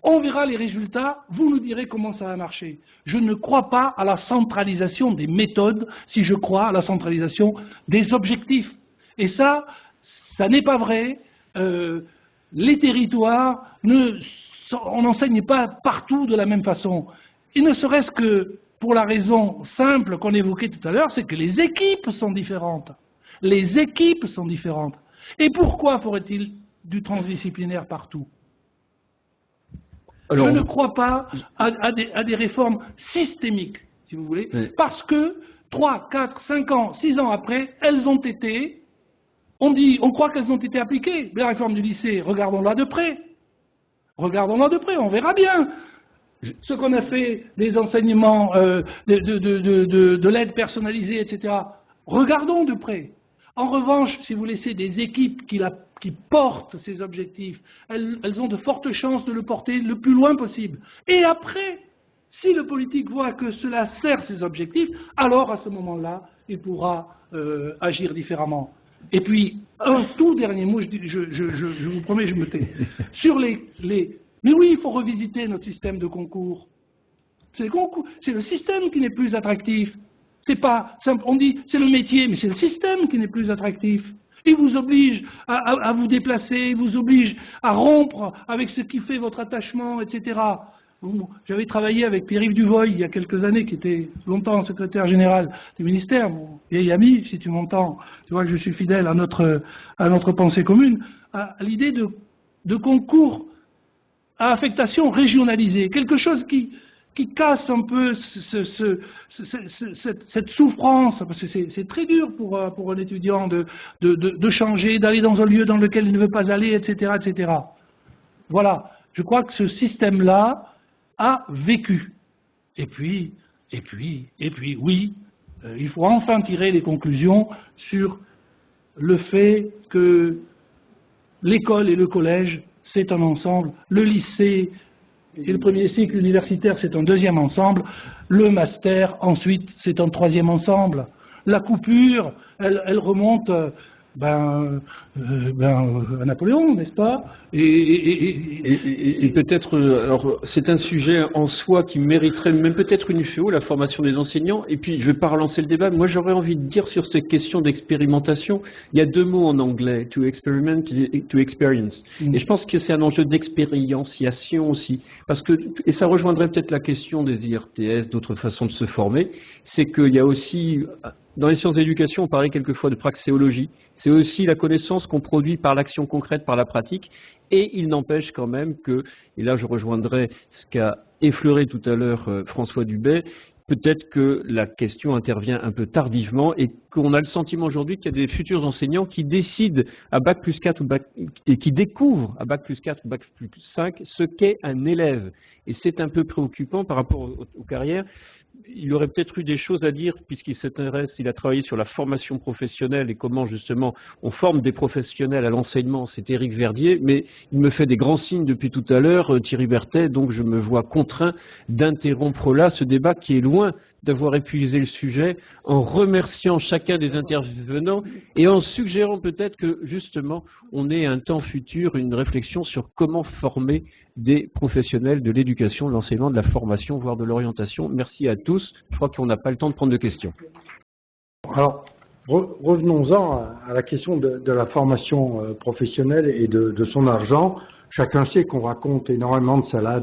On verra les résultats, vous nous direz comment ça va marcher. Je ne crois pas à la centralisation des méthodes si je crois à la centralisation des objectifs. Et ça n'est pas vrai. Les territoires, on n'enseigne pas partout de la même façon. Il ne serait-ce que pour la raison simple qu'on évoquait tout à l'heure, c'est que les équipes sont différentes. Les équipes sont différentes. Et pourquoi faudrait-il du transdisciplinaire partout ? Alors, je ne crois pas à des réformes systémiques, si vous voulez, parce que 3, 4, 5 ans, 6 ans après, elles ont été, on croit qu'elles ont été appliquées. La réforme du lycée, regardons-la de près. Regardons-la de près, on verra bien. Ce qu'on a fait des enseignements, de l'aide personnalisée, etc. Regardons de près. En revanche, si vous laissez des équipes qui portent ces objectifs, elles ont de fortes chances de le porter le plus loin possible. Et après, si le politique voit que cela sert ses objectifs, alors à ce moment-là, il pourra agir différemment. Et puis, un tout dernier mot, je vous promets, je me tais. Sur mais oui, il faut revisiter notre système de concours. C'est le système qui n'est plus attractif. C'est pas simple, on dit c'est le métier, mais c'est le système qui n'est plus attractif. Il vous oblige à vous déplacer, il vous oblige à rompre avec ce qui fait votre attachement, etc. J'avais travaillé avec Pierre-Yves Duvoy il y a quelques années, qui était longtemps secrétaire général du ministère, mon vieil ami, si tu m'entends, tu vois que je suis fidèle à notre pensée commune, à l'idée de concours à affectation régionalisée, quelque chose qui qui casse un peu cette souffrance, parce que c'est très dur pour un étudiant de changer, d'aller dans un lieu dans lequel il ne veut pas aller, etc., etc. Voilà, je crois que ce système-là a vécu. Et puis, oui, il faut enfin tirer les conclusions sur le fait que l'école et le collège, c'est un ensemble, le lycée et le premier cycle universitaire, c'est un deuxième ensemble, le master, ensuite, c'est un troisième ensemble. La coupure, elle remonte à Napoléon, n'est-ce pas? Et peut-être, alors c'est un sujet en soi qui mériterait même peut-être une UFO, la formation des enseignants, et puis je ne vais pas relancer le débat, moi j'aurais envie de dire sur cette question d'expérimentation, il y a 2 mots en anglais, to experiment et to experience, et je pense que c'est un enjeu d'expérientiation aussi, parce que, et ça rejoindrait peut-être la question des IRTS, d'autres façons de se former, c'est qu'il y a aussi... Dans les sciences d'éducation, on parlait quelquefois de praxéologie. C'est aussi la connaissance qu'on produit par l'action concrète, par la pratique. Et il n'empêche quand même que, et là je rejoindrai ce qu'a effleuré tout à l'heure François Dubet, peut-être que la question intervient un peu tardivement et qu'on a le sentiment aujourd'hui qu'il y a des futurs enseignants qui décident à Bac plus 4 ou et qui découvrent à Bac plus 4 ou Bac plus 5 ce qu'est un élève. Et c'est un peu préoccupant par rapport aux carrières. Il aurait peut-être eu des choses à dire puisqu'il s'intéresse, il a travaillé sur la formation professionnelle et comment justement on forme des professionnels à l'enseignement, c'est Éric Verdier, mais il me fait des grands signes depuis tout à l'heure, Thierry Berthet, donc je me vois contraint d'interrompre là ce débat qui est loin d'avoir épuisé le sujet, en remerciant chacun des intervenants et en suggérant peut-être que justement on ait un temps futur, une réflexion sur comment former des professionnels de l'éducation, de l'enseignement, de la formation, voire de l'orientation. Merci à tous. Je crois qu'on n'a pas le temps de prendre de questions. Alors, revenons-en à la question de la formation professionnelle et de son argent. Chacun sait qu'on raconte énormément de salades